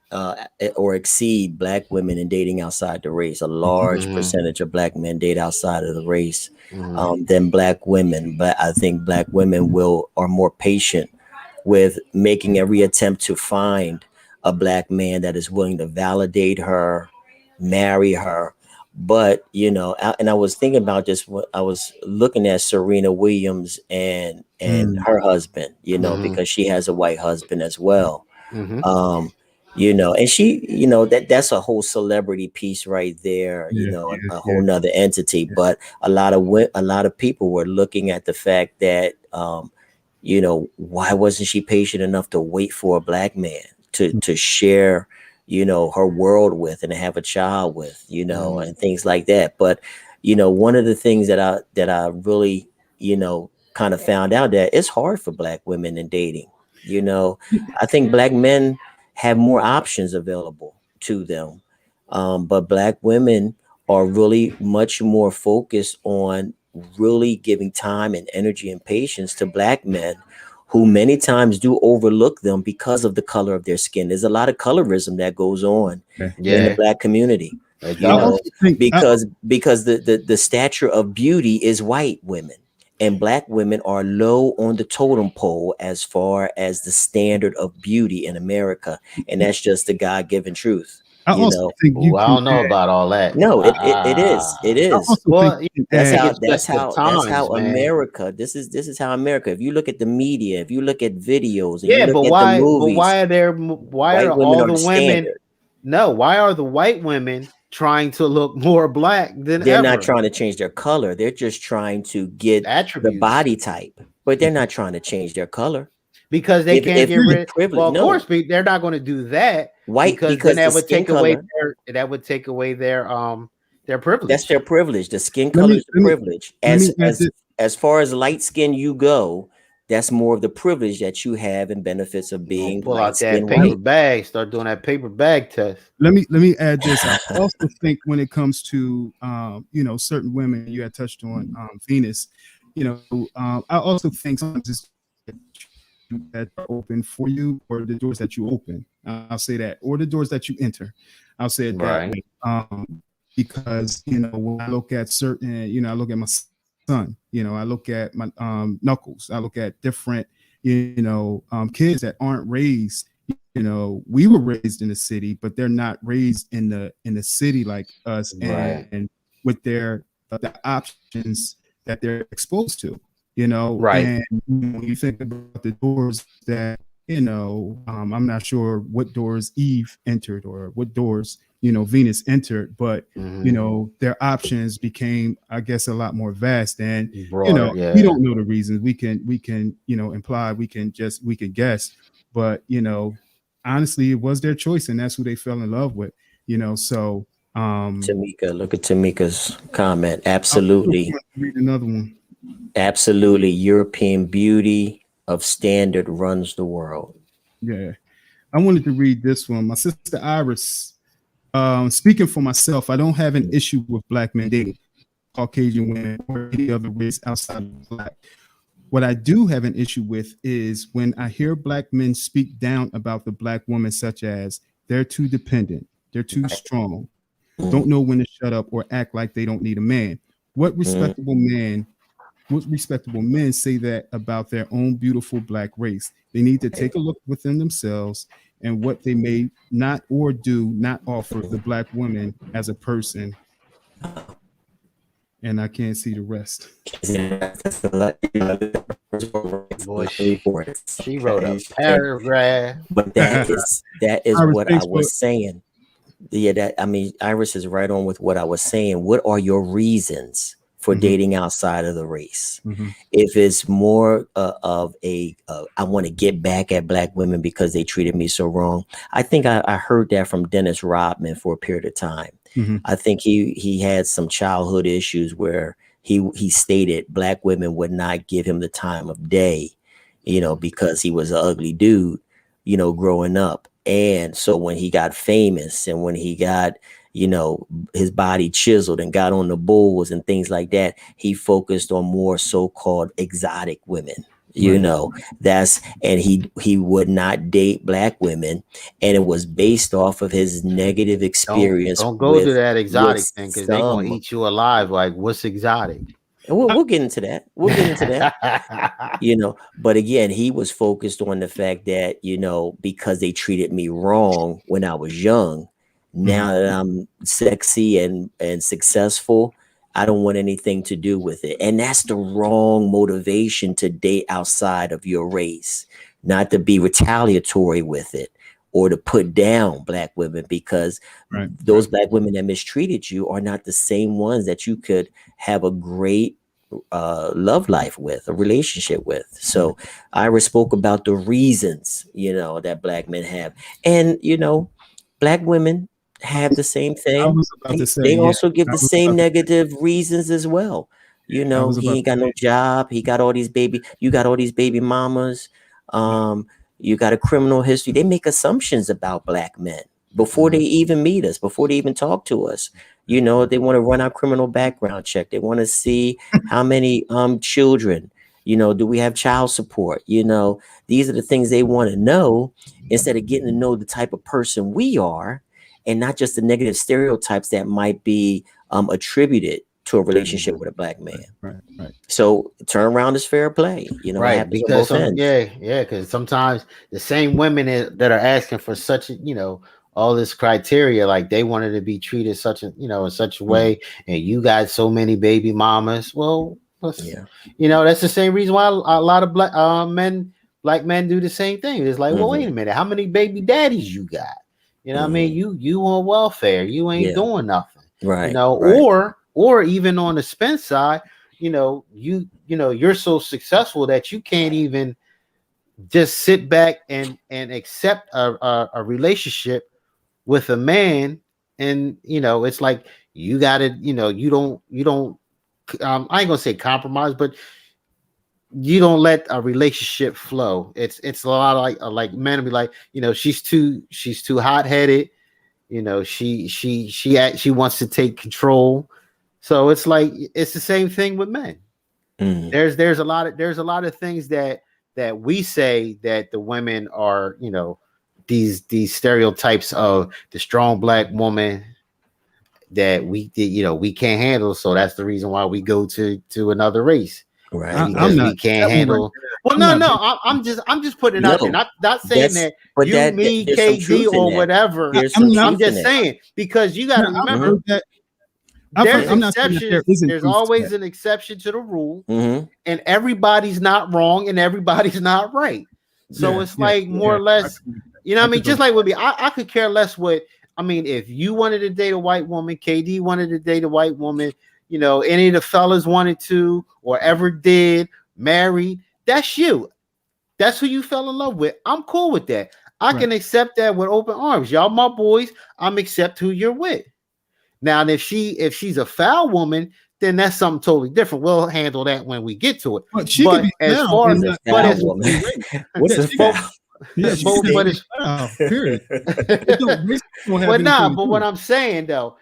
or exceed black women in dating outside the race. A large percentage of black men date outside of the race than black women. But I think black women are more patient with making every attempt to find a black man that is willing to validate her, marry her. But, and I was thinking about this, I was looking at Serena Williams and her husband, because she has a white husband as well. And she, that's a whole celebrity piece right there, a whole nother entity. But a lot of people were looking at the fact that, why wasn't she patient enough to wait for a black man to share, her world with and to have a child with, and things like that. But, one of the things that I really, kind of found out that it's hard for black women in dating. I think black men have more options available to them. But black women are really much more focused on really giving time and energy and patience to Black men who many times do overlook them because of the color of their skin. There's a lot of colorism that goes on in the Black community, you know, because the stature of beauty is white women, and Black women are low on the totem pole as far as the standard of beauty in America, and that's just the God-given truth. I also think I don't know about all that. No, it is. It is. Well, That's how man. America. This is how America. If you look at the media, if you look at videos, and yeah, you look but at why? the movies, But why are all the women? standard. No, why are the white women trying to look more Black than They're ever? not trying to change their color. They're just trying to get attributes, the body type, but they're not trying to change their color because they can't get rid. privilege. Well, of course, they're not going to do that. White because then that would take away their privilege. That's their privilege. The skin color is the privilege. As far as light skin you go, that's more of the privilege that you have and benefits of being pull out that paper bag, start doing that paper bag test. Let me add this. I also think when it comes to certain women, you had touched on Venus. I also think sometimes it's that are open for you, or the doors that you open. I'll say that, or the doors that you enter. I'll say it that way. Because when I look at certain, I look at my son. I look at my Knuckles. I look at different, kids that aren't raised. We were raised in the city, but they're not raised in the city like us, and with the options that they're exposed to. And when you think about the doors that, I'm not sure what doors Eve entered or what doors, Venus entered, but, their options became, I guess, a lot more vast. And, broader, we don't know the reasons. We can, imply, we can guess, but, honestly, it was their choice, and that's who they fell in love with, so. Tamika, look at Tamika's comment. Absolutely. Read another one. Absolutely. European beauty of standard runs the world. Yeah. I wanted to read this one. My sister Iris, speaking for myself, I don't have an issue with Black men dating Caucasian women or any other race outside of Black. What I do have an issue with is when I hear Black men speak down about the Black woman, such as they're too dependent, they're too strong, don't know when to shut up, or act like they don't need a man. What respectable men say that about their own beautiful Black race? They need to take a look within themselves and what they may not or do not offer the Black woman as a person. And I can't see the rest. Boy, she wrote a paragraph. But that is what I was saying. Yeah, Iris is right on with what I was saying. What are your reasons for dating outside of the race? If it's more of I want to get back at Black women because they treated me so wrong. I think I heard that from Dennis Rodman for a period of time. I think he had some childhood issues where he stated Black women would not give him the time of day, because he was an ugly dude, growing up. And so when he got famous and when he got, his body chiseled and got on the bulls and things like that, he focused on more so-called exotic women. And he would not date Black women, and it was based off of his negative experience. Don't go to that exotic thing, because they're gonna eat you alive. Like, what's exotic? We'll get into that. But again, he was focused on the fact that, because they treated me wrong when I was young, now that I'm sexy and successful, I don't want anything to do with it. And that's the wrong motivation to date outside of your race, not to be retaliatory with it or to put down Black women, because those Black women that mistreated you are not the same ones that you could have a great love life with, a relationship with. So Iris spoke about the reasons, that Black men have. And, Black women have the same thing. They also give the same negative reasons as well. He ain't got no job. He got all these you got all these baby mamas. You got a criminal history. They make assumptions about Black men before they even meet us, before they even talk to us. You know, they want to run our criminal background check. They want to see how many children, you know, do we have child support? You know, these are the things they want to know instead of getting to know the type of person we are, and not just the negative stereotypes that might be attributed to a relationship with a black man. Right. So turnaround is fair play. You know, right? Because because sometimes the same women that are asking for such, you know, all this criteria, like they wanted to be treated such a, you know, in such a way, and you got so many baby mamas. Well, you know, that's the same reason why a lot of black men do the same thing. It's like, well, wait a minute, how many baby daddies you got? You know what I mean? You on welfare, you ain't doing nothing, right? You know, or even on the Spence side, you know, you're so successful that you can't even just sit back and accept a relationship with a man. And you know, it's like you gotta, you know, you don't I ain't gonna say compromise, but you don't let a relationship flow. It's a lot of like men will be like, you know, she's too hot-headed, you know, she wants to take control. So it's like it's the same thing with men. There's a lot of things that we say that the women are, you know, these stereotypes of the strong black woman that we can't handle. So that's the reason why we go to another race. Right. Because we can't handle. Well, no, I'm just putting it out there. Not saying that you, me, KD, or whatever. I'm just saying, because you got to remember that there's exceptions. There's always an exception to the rule, and everybody's not wrong and everybody's not right. So it's like more or less, you know what I mean? Just like with me, I could care less what, I mean, if you wanted to date a white woman, KD wanted to date a white woman, you know, any of the fellas wanted to or ever did, married, that's you. That's who you fell in love with. I'm cool with that. I can accept that with open arms. Y'all my boys, I'm accept who you're with. Now, if she's a foul woman, then that's something totally different. We'll handle that when we get to it. But she could be as far as what's a foul? But it's period. But what I'm saying though,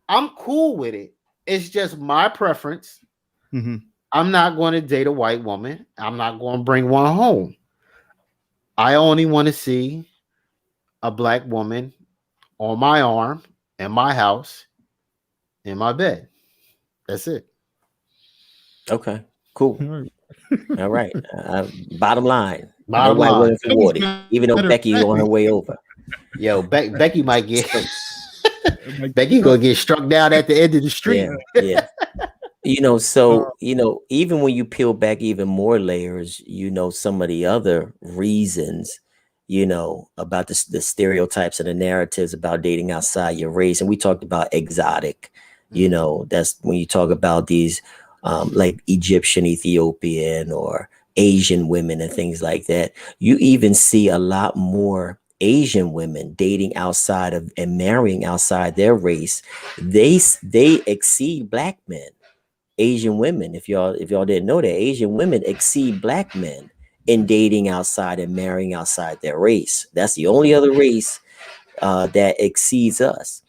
I'm cool with it. It's just my preference. I'm not going to date a white woman. I'm not going to bring one home. I only want to see a black woman on my arm, in my house, in my bed. That's it. Okay, cool. All right. Bottom line. Even though Becky on her way over. Yo, Becky might get Becky gonna get struck down at the end of the street. Yeah. You know, so you know, even when you peel back even more layers, you know, some of the other reasons, you know, about the stereotypes and the narratives about dating outside your race. And we talked about exotic, you know, that's when you talk about these like Egyptian, Ethiopian, or Asian women and things like that. You even see a lot more Asian women dating outside of and marrying outside their race. They exceed black men. Asian women, if y'all didn't know that, Asian women exceed black men in dating outside and marrying outside their race. That's the only other race that exceeds us.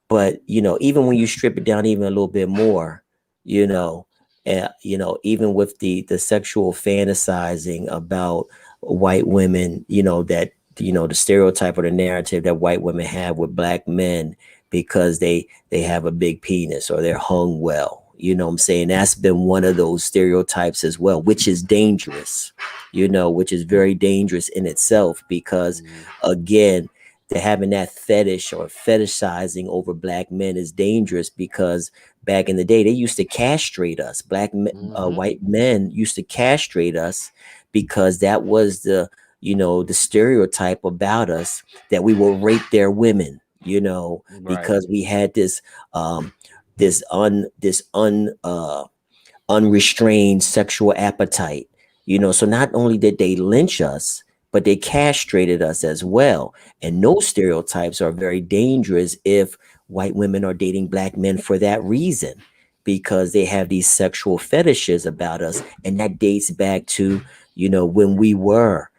But you know, even when you strip it down even a little bit more, you know, even with the sexual fantasizing about white women, you know, that, you know, the stereotype or the narrative that white women have with black men because they have a big penis or they're hung well. You know what I'm saying? That's been one of those stereotypes as well, which is dangerous, you know, which is very dangerous in itself, because again, they're having that fetish or fetishizing over black men is dangerous, because back in the day, they used to castrate us. White men used to castrate us because that was the, you know, the stereotype about us, that we will rape their women, you know, because we had this unrestrained sexual appetite, you know. So not only did they lynch us, but they castrated us as well. And those stereotypes are very dangerous if white women are dating black men for that reason, because they have these sexual fetishes about us. And that dates back to, you know, when we were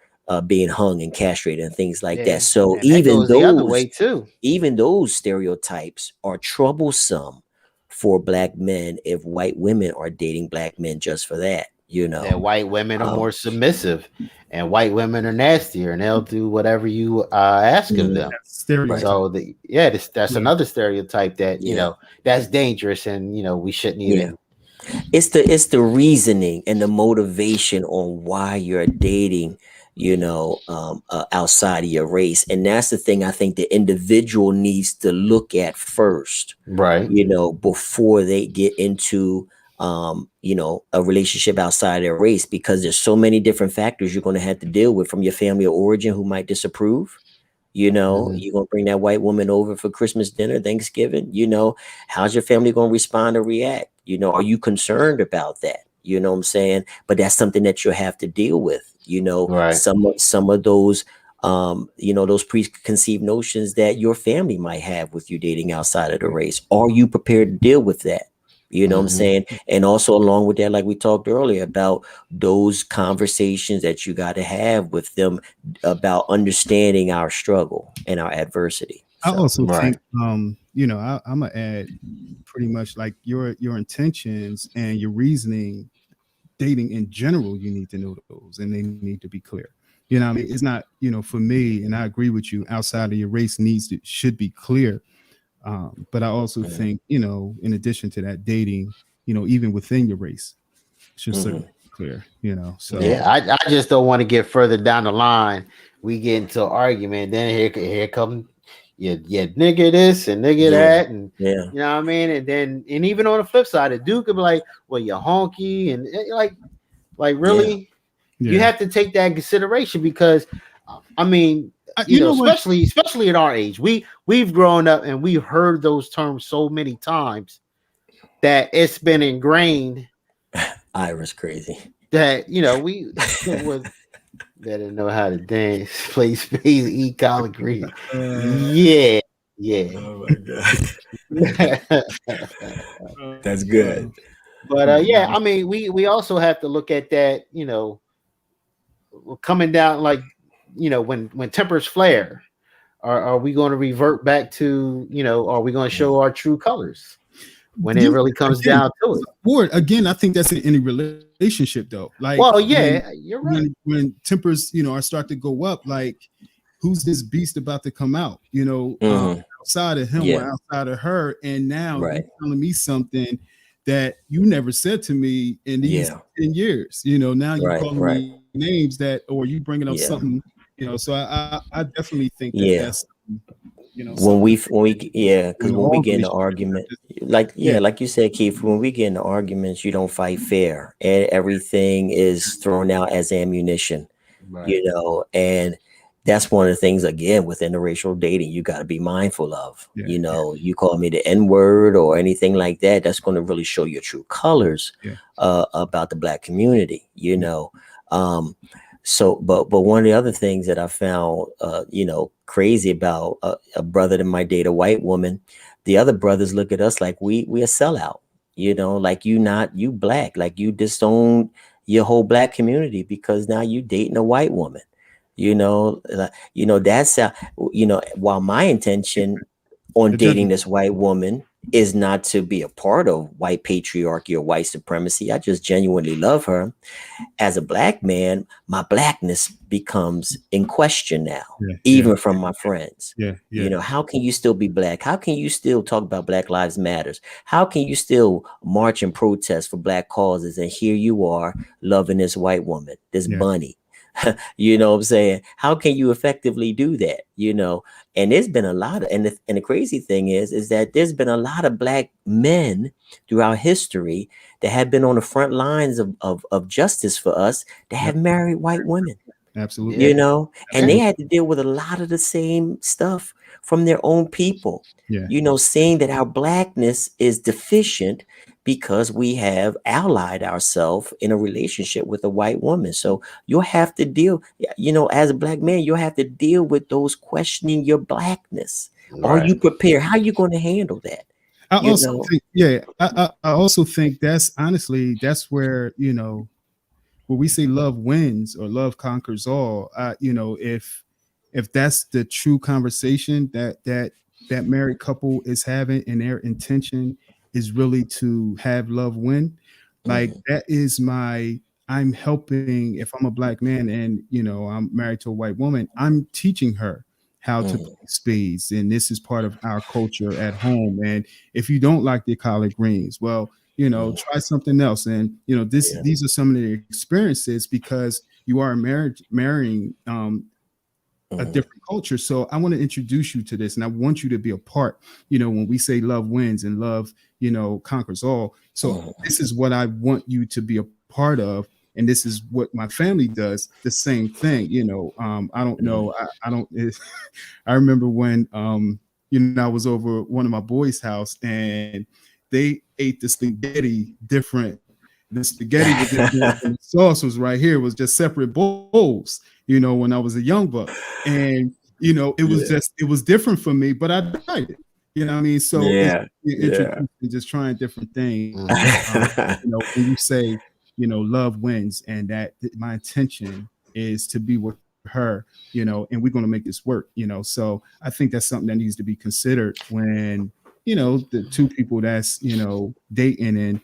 being hung and castrated and things like Yeah. that. So And that goes the other way too. even those stereotypes are troublesome for black men if white women are dating black men just for that. That white women are more submissive, and white women are nastier, and they'll do whatever you ask of them. Stereotype. So that's another stereotype that that's dangerous, and we shouldn't even. It's the reasoning and the motivation on why you're dating, outside of your race, and that's the thing I think the individual needs to look at first, right? Before they get into a relationship outside their race, because there's so many different factors you're going to have to deal with from your family of origin who might disapprove. You're going to bring that white woman over for Christmas dinner, Thanksgiving. How's your family going to respond or react? Are you concerned about that? You know what I'm saying? But that's something that you'll have to deal with. Right. Some of those, those preconceived notions that your family might have with you dating outside of the race. Are you prepared to deal with that? You know what I'm saying? And also along with that, like we talked earlier about those conversations that you got to have with them about understanding our struggle and our adversity. I also think, I'm gonna add pretty much like your intentions and your reasoning, dating in general, you need to know those and they need to be clear. I mean, it's not, for me, and I agree with you, outside of your race should be clear. But I also think, in addition to that, dating, even within your race should certainly be clear, So I just don't want to get further down the line. We get into an argument, then here come nigga this and nigga that, and you know what I mean? And even on the flip side, the dude could be like, well, you're honky, and like really, you have to take that in consideration, because I mean, especially at our age, we've grown up and we've heard those terms so many times that it's been ingrained. Ira's crazy. That we better know how to dance, play spades, eat collard greens. Yeah. Oh my god, that's good. But I mean, we also have to look at that. Coming down, like when tempers flare, are we going to revert back to are we going to show our true colors when it really comes down to it? Or again, I think that's in any relationship though. Like, you're right. When tempers are start to go up, like who's this beast about to come out? Outside of him or outside of her, and now you're telling me something that you never said to me in these 10 years. Now you're calling me names or you bringing up something. So I definitely think that's when we because when we get in the argument, like you said, Keith, when we get in the arguments, you don't fight fair, and everything is thrown out as ammunition. And that's one of the things, again, within the racial dating, you got to be mindful of. You call me the N-word or anything like that, that's going to really show your true colors about the Black community. So, but one of the other things that I found, crazy about a brother that might date a white woman, the other brothers look at us like we a sellout, like you Black, like you disown your whole Black community because now you dating a white woman. That's while my intention on dating this white woman is not to be a part of white patriarchy or white supremacy. I just genuinely love her. As a Black man, my Blackness becomes in question now, even from my friends. How can you still be Black? How can you still talk about Black Lives Matters? How can you still march and protest for Black causes? And here you are loving this white woman, this bunny. You know what I'm saying? How can you effectively do that? And there's been a lot of, and the crazy thing is that there's been a lot of Black men throughout history that have been on the front lines of justice for us that have married white women. Absolutely. And they had to deal with a lot of the same stuff from their own people. Seeing that our Blackness is deficient because we have allied ourselves in a relationship with a white woman. So you'll have to deal, as a Black man, you'll have to deal with those questioning your Blackness. Are you prepared? How are you going to handle that? I also think that's honestly, that's where, when we say love wins or love conquers all, if that's the true conversation that married couple is having, and their intention is really to have love win, like that is my, I'm helping. If I'm a black man and I'm married to a white woman, I'm teaching her how to play spades, and this is part of our culture at home. And if you don't like the collard greens, well, try something else. And these are some of the experiences, because you are marrying a different culture. So I want to introduce you to this, and I want you to be a part, when we say love wins and love, conquers all. So this is what I want you to be a part of. And this is what my family does, the same thing. I don't know. I don't, I remember when, I was over one of my boys' house, and they ate the spaghetti different. The spaghetti was different, and the sauce was right here. It was just separate bowls, when I was a young buck. And, it was it was different for me, but I tried it. You know what I mean? So it's just trying different things. When you say, love wins, and that my intention is to be with her, and we're going to make this work, so I think that's something that needs to be considered when, the two people that's, dating and,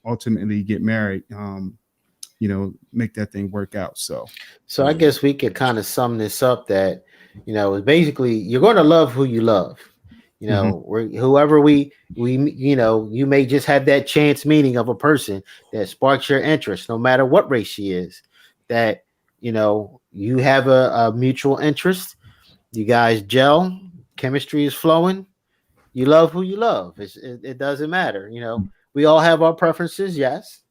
ultimately get married, make that thing work out. So I guess we could kind of sum this up that, basically you're going to love who you love. Whoever we you may just have that chance meeting of a person that sparks your interest, no matter what race she is, that, you have a mutual interest. You guys gel, chemistry is flowing. You love who you love. It doesn't matter. We all have our preferences, yes.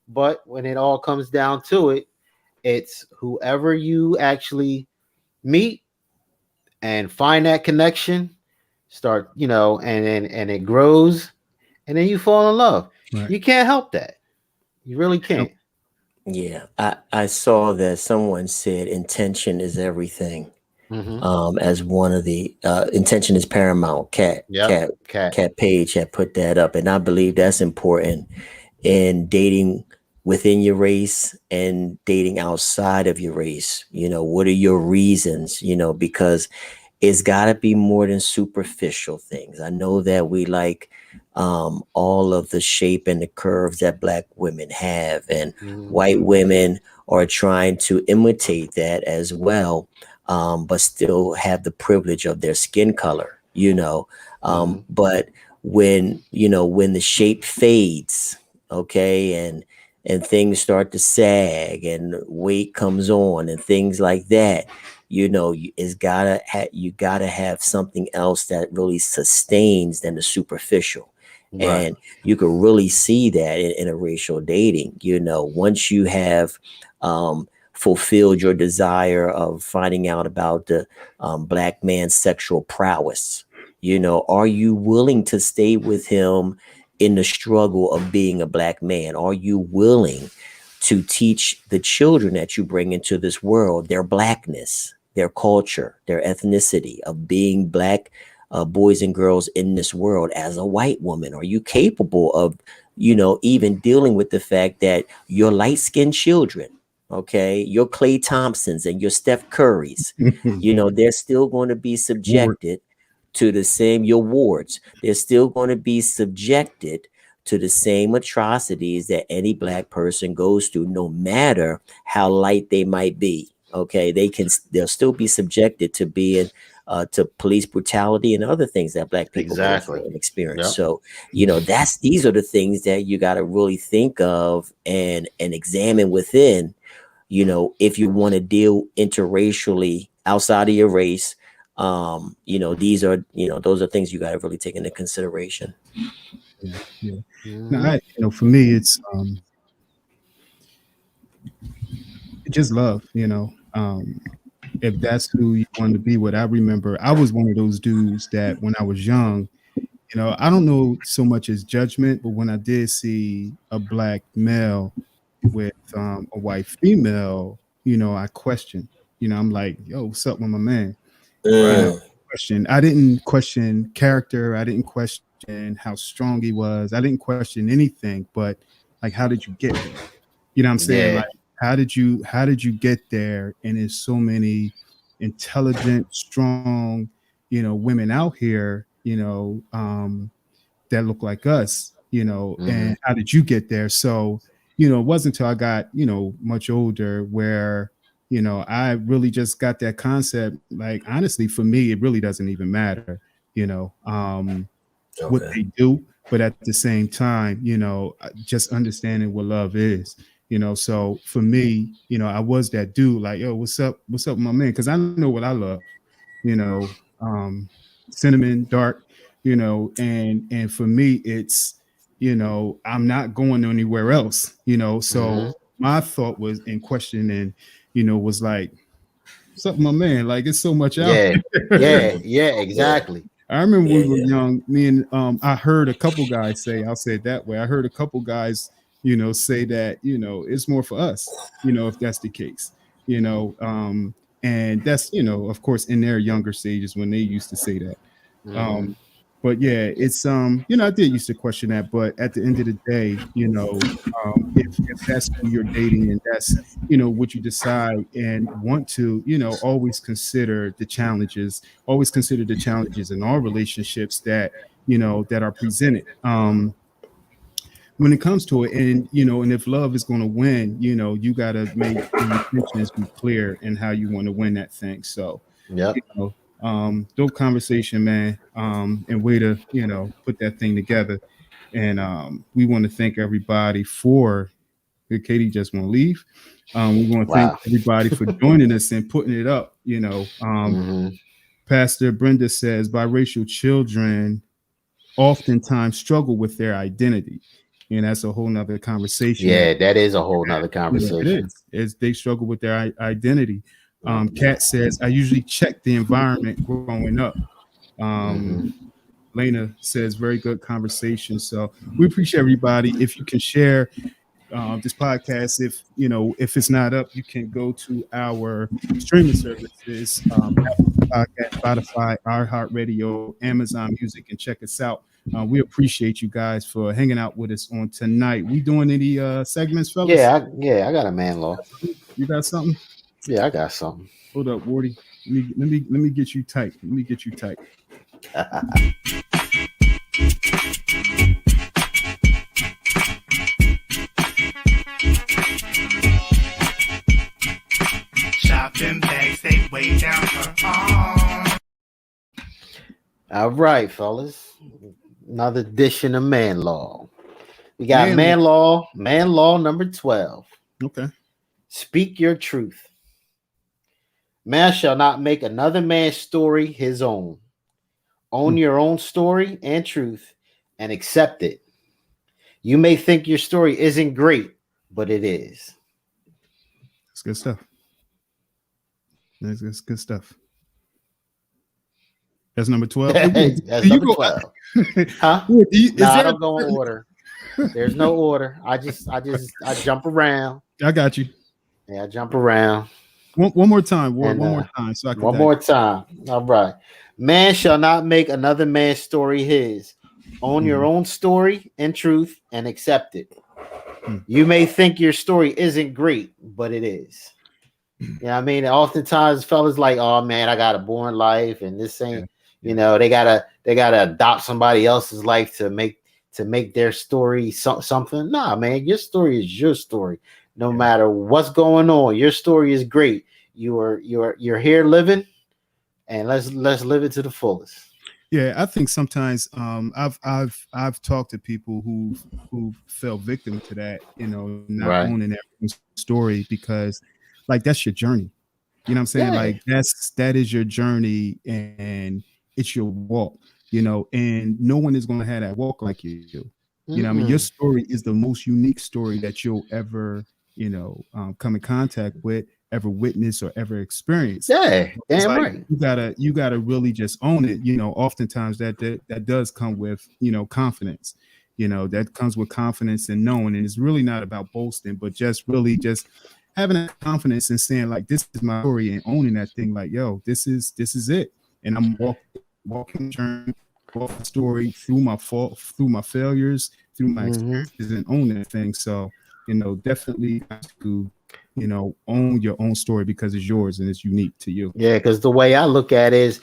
But when it all comes down to it, it's whoever you actually meet and find that connection, start, and it grows, and then you fall in love. Right. You can't help that. You really can't. Yeah. I saw that someone said intention is everything. As one of the intention is paramount. Cat Page had put that up, and I believe that's important in dating within your race and dating outside of your race. What are your reasons? Because it's got to be more than superficial things. I know that we like all of the shape and the curves that Black women have, and white women are trying to imitate that as well, but still have the privilege of their skin color, but when the shape fades, okay, and things start to sag and weight comes on and things like that, you gotta have something else that really sustains than the superficial. Right. And you can really see that in interracial dating. Once you have fulfilled your desire of finding out about the Black man's sexual prowess, are you willing to stay with him in the struggle of being a Black man? Are you willing to teach the children that you bring into this world their Blackness, their culture, their ethnicity of being Black boys and girls in this world as a white woman? Are you capable of, even dealing with the fact that your light-skinned children, okay, your Klay Thompsons and your Steph Currys, they're still going to be subjected to the same, your wards, they're still going to be subjected to the same atrocities that any Black person goes through, no matter how light they might be. Okay, they'll still be subjected to being to police brutality and other things that Black people go through and experience. Yep. So, these are the things that you got to really think of and examine within, if you want to deal interracially outside of your race. These are, those are things you got to really take into consideration. Yeah. Now, for me, it's just love, if that's who you want to be with. I remember I was one of those dudes that when I was young, I don't know so much as judgment, but when I did see a Black male with a white female, I questioned, I'm like, yo, what's up with my man? I didn't question character. I didn't question how strong he was. I didn't question anything, but like, how did you get here? You know what I'm saying? Yeah. Like, how did you get there? And there's so many intelligent, strong, women out here, that look like us, and how did you get there? So, it wasn't until I got, much older where, I really just got that concept. Like, honestly, for me, it really doesn't even matter, what they do, but at the same time, just understanding what love is, so for me, I was that dude, like, yo, what's up, my man? Because I know what I love, you know, cinnamon, dark, and for me, it's, I'm not going anywhere else, so my thought was in questioning, was like, what's up, my man? Like, it's so much out there. Yeah, exactly. I remember we were young, me and I heard a couple guys say, I'll say it that way. I heard a couple guys, say that, it's more for us, if that's the case, and that's, of course, in their younger stages when they used to say that. But yeah, it's I did used to question that, but at the end of the day, if that's who you're dating and that's what you decide and want to, always consider the challenges, in all relationships that that are presented. When it comes to it, and and if love is going to win, you got to make the intentions be clear in how you want to win that thing. So dope conversation, man, and way to put that thing together. And we want to thank everybody for Katie just want to leave. We want to thank everybody for joining us and putting it up. Pastor Brenda says biracial children oftentimes struggle with their identity, and that's a whole nother conversation. Yeah, that is a whole nother conversation. It is. They struggle with their identity. Kat says, I usually check the environment growing up. Lena says, very good conversation. So we appreciate everybody. If you can share this podcast, if it's not up, you can go to our streaming services, Apple Podcast, Spotify, iHeartRadio, Amazon Music, and check us out. We appreciate you guys for hanging out with us on tonight. We doing any segments, fellas? Yeah, I got a man law. You got something? Yeah, I got something. Hold up, Wardy. Let me get you tight. Shopping bags, they way down her arm. All right, fellas. Another edition of Man Law. We got Man Law number 12. Okay. Speak your truth. Man shall not make another man's story his own. Own your own story and truth and accept it. You may think your story isn't great, but it is. That's good stuff. That's good stuff. That's number 12. That's number 12. Huh? I don't go in order. There's no order. I jump around. I got you. Yeah, I jump around. One more time, Ward. One more time. So I can one more time. All right. Man shall not make another man's story his. Own your own story and truth and accept it. You may think your story isn't great, but it is. You know what I mean? Oftentimes fellas like, oh man, I got a boring life and this ain't, they gotta adopt somebody else's life to make their story something. Nah, man, your story is your story. No matter what's going on, your story is great. You're here living, and let's live it to the fullest. Yeah, I think sometimes I've talked to people who fell victim to that, not owning their own story, because like that's your journey. You know what I'm saying? Yeah. Like that is your journey and it's your walk, and no one is going to have that walk like you do. You know what I mean? Your story is the most unique story that you'll ever, come in contact with, ever witness, or ever experience. Yeah, damn like, right. You gotta really just own it. Oftentimes that does come with, confidence. That comes with confidence and knowing, and it's really not about boasting, but just really just having that confidence and saying like, this is my story, and owning that thing. Like, yo, this is it, and I'm walking the journey, walking the story through my fault, through my failures, through my experiences, and own that thing. So definitely got to, own your own story because it's yours and it's unique to you. Yeah, because the way I look at it is,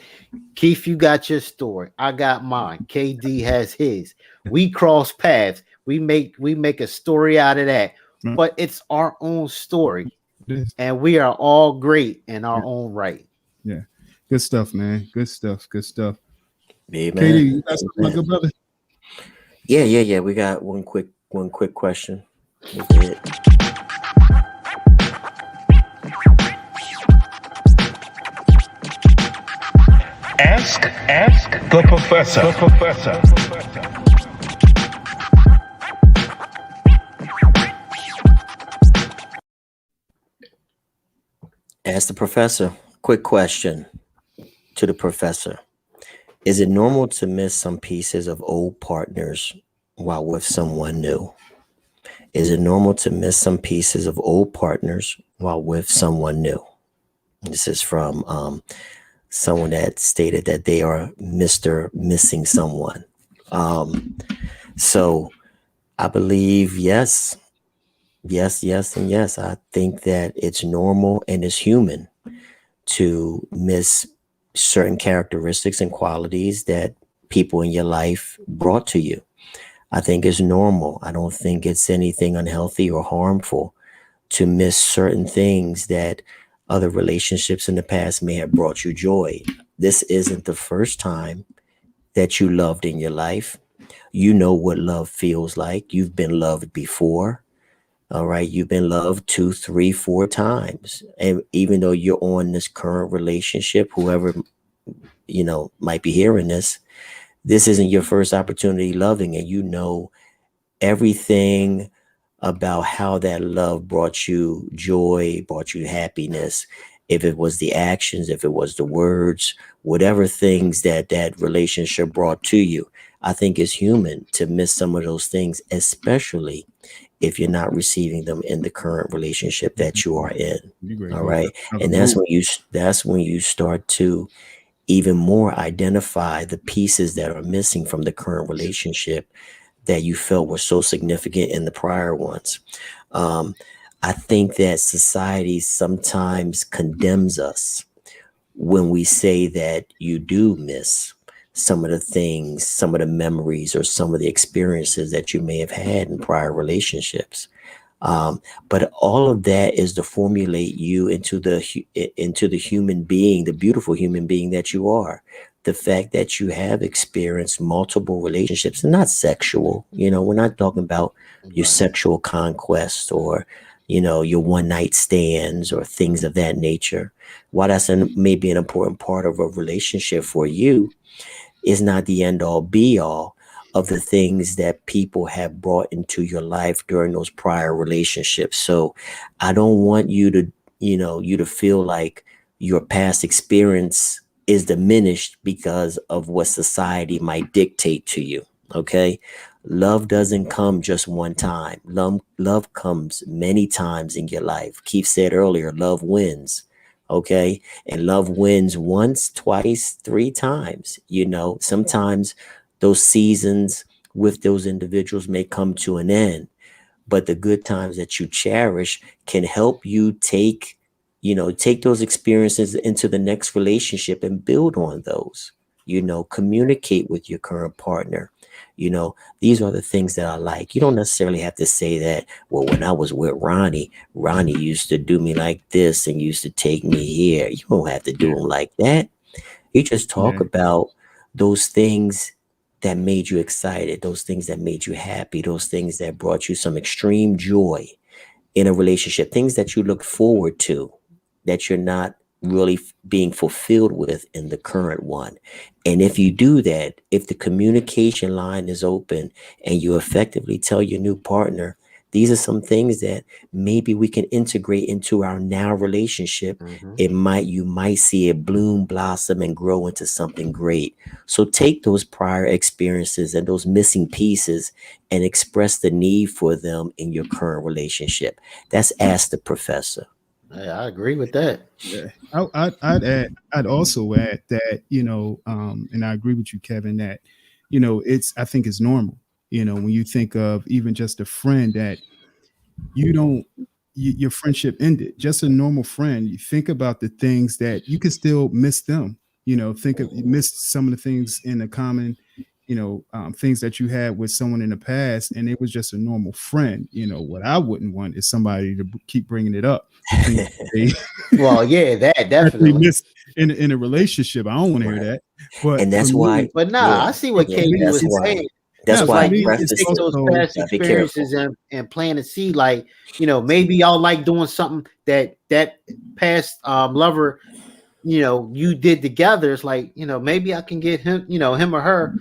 Keith, you got your story. I got mine. KD has his. We cross paths. We make a story out of that. But it's our own story. And we are all great in our own right. Yeah. Good stuff, man. Good stuff. Good stuff. Amen. KD, you got something, my good brother? Yeah. We got one quick question. Ask the professor. Ask the professor. Quick question to the professor. Is it normal to miss some pieces of old partners while with someone new? Is it normal to miss some pieces of old partners while with someone new? This is from someone that stated that they are Mr. Missing Someone. So I believe yes, and yes. I think that it's normal and it's human to miss certain characteristics and qualities that people in your life brought to you. I think it's normal. I don't think it's anything unhealthy or harmful to miss certain things that other relationships in the past may have brought you joy. This isn't the first time that you loved in your life. You know what love feels like. You've been loved before. All right. You've been loved 2, 3, 4 times. And even though you're on this current relationship, whoever, might be hearing this isn't your first opportunity loving, and you know everything about how that love brought you joy, brought you happiness. If it was the actions, if it was the words, whatever things that relationship brought to you, I think it's human to miss some of those things, especially if you're not receiving them in the current relationship that you are in. All right. And that's when you start to even more identify the pieces that are missing from the current relationship that you felt were so significant in the prior ones. I think that society sometimes condemns us when we say that you do miss some of the things, some of the memories, or some of the experiences that you may have had in prior relationships. But all of that is to formulate you into the human being, the beautiful human being that you are. The fact that you have experienced multiple relationships, and not sexual, we're not talking about your sexual conquest or, your one night stands or things of that nature. While that's maybe an important part of a relationship for you, is not the end all be all of the things that people have brought into your life during those prior relationships. So I don't want you to, you to feel like your past experience is diminished because of what society might dictate to you. Okay. Love doesn't come just one time. Love comes many times in your life. Keith said earlier, love wins. Okay. And love wins once, twice, 3 times. Sometimes those seasons with those individuals may come to an end, but the good times that you cherish can help you take those experiences into the next relationship and build on those. Communicate with your current partner. These are the things that I like. You don't necessarily have to say that, well, when I was with Ronnie used to do me like this and used to take me here. You don't have to do them like that. You just talk about those things that made you excited, those things that made you happy, those things that brought you some extreme joy in a relationship, things that you look forward to that you're not really being fulfilled with in the current one. And if you do that, if the communication line is open and you effectively tell your new partner, these are some things that maybe we can integrate into our now relationship. You might see it bloom, blossom, and grow into something great. So take those prior experiences and those missing pieces and express the need for them in your current relationship. That's Ask the Professor. I agree with that. Yeah, I'd also add that, and I agree with you, Kevin, that, I think it's normal, when you think of even just a friend that you don't, your friendship ended. Just a normal friend, you think about the things that you can still miss them. You know, think of, you missed some of the things in the common, things that you had with someone in the past, and it was just a normal friend. You know, what I wouldn't want is somebody to keep bringing it up. The things they Well, yeah, that actually definitely. missed in a relationship. I don't want to hear that. But And for that's why, me, But nah, I yeah, see what yeah, KB that's was why, saying. that's yeah, It's for why I like me, you can it's preface take it. those also past Gotta be careful. experiences and plant a seed. Like, maybe y'all like doing something that past lover, you did together. It's like, maybe I can get him, him or her.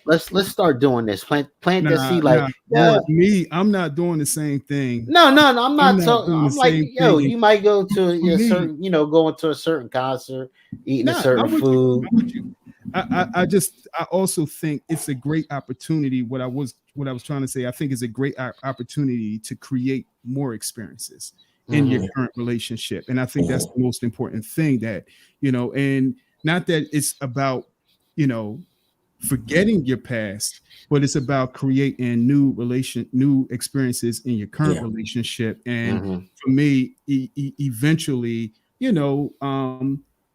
Let's start doing this. Plant that seed. Like, nah. yeah. Well, me, I'm not doing the same thing. No. I'm I'm not not talking. doing the I'm like, same yo, thing. And you might go to for a me, certain, going to a certain concert, eating a nah, certain I'm with you. food. I'm with you. I also think it's a great opportunity. What I was trying to say, I think is a great opportunity to create more experiences in your Mm-hmm. current relationship. And I think that's the most important thing, that, and not that it's about, you know, forgetting your past, but it's about creating new experiences in your current Yeah. relationship. And Mm-hmm. for me, eventually,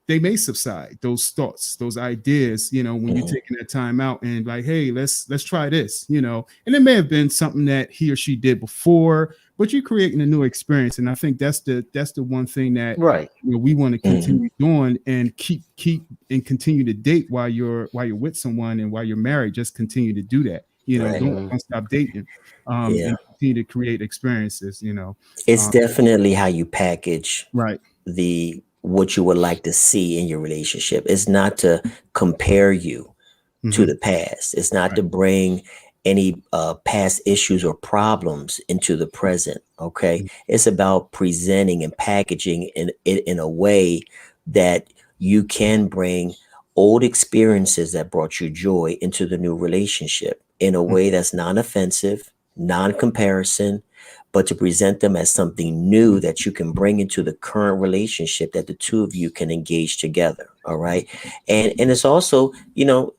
they may subside, those thoughts, those ideas, when you're taking that time out and like, hey, let's try this, and it may have been something that he or she did before, but you're creating a new experience. And I think that's the one thing that, Right. we want to Mhm. continue doing, and keep and continue to date while you're with someone, and while you're married, just continue to do that. Right. Don't stop dating, Yeah. and continue to create experiences. It's Um, definitely how you package right. the what you would like to see in your relationship. It's not to compare you to Mhm. the past. It's not Right. to bring any past issues or problems into the present. Okay, it's about presenting and packaging it in a way that you can bring old experiences that brought you joy into the new relationship in a way that's non-offensive, non-comparison, but to present them as something new that you can bring into the current relationship that the two of you can engage together. All right, and it's also, there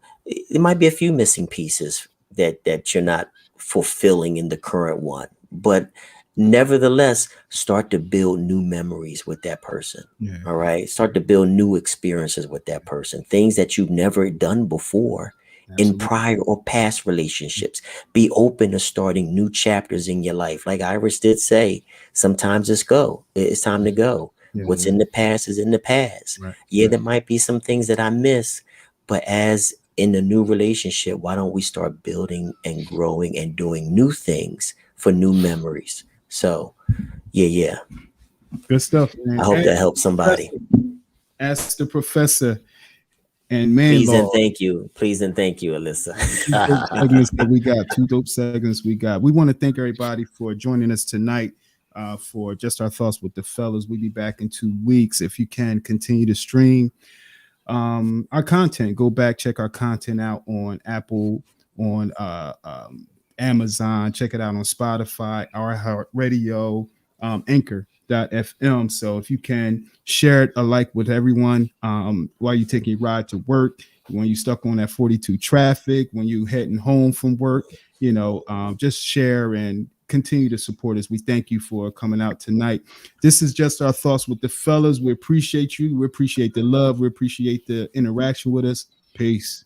might be a few missing pieces that you're not fulfilling in the current one, but nevertheless, start to build new memories with that person. Yeah. All right, start to build new experiences with that person, things that you've never done before in Absolutely. prior or past relationships. Be open to starting new chapters in your life. Like Iris did say, sometimes it's time to go. Yeah. What's in the past is in the past. Right. Yeah, Right. there might be some things that I miss, but as in the new relationship, why don't we start building and growing and doing new things for new memories? So, yeah. Good stuff, man. I hope that helps somebody. Ask the professor. And man, Please and Lord, thank you. Please and thank you, Alyssa. two dope segments that we got. Two dope segments we got. We want to thank everybody for joining us tonight, for Just Our Thoughts with the Fellas. We'll be back in 2 weeks. If you can, continue to stream our content. Go back, check our content out on Apple, on Amazon. Check it out on Spotify, iHeartRadio, Anchor.fm. So if you can, share it alike with everyone, while you take a ride to work, when you stuck on that 42 traffic, when you heading home from work, just share and continue to support us. We thank you for coming out tonight. This is Just Our Thoughts with the Fellas. We appreciate you. We appreciate the love. We appreciate the interaction with us. Peace.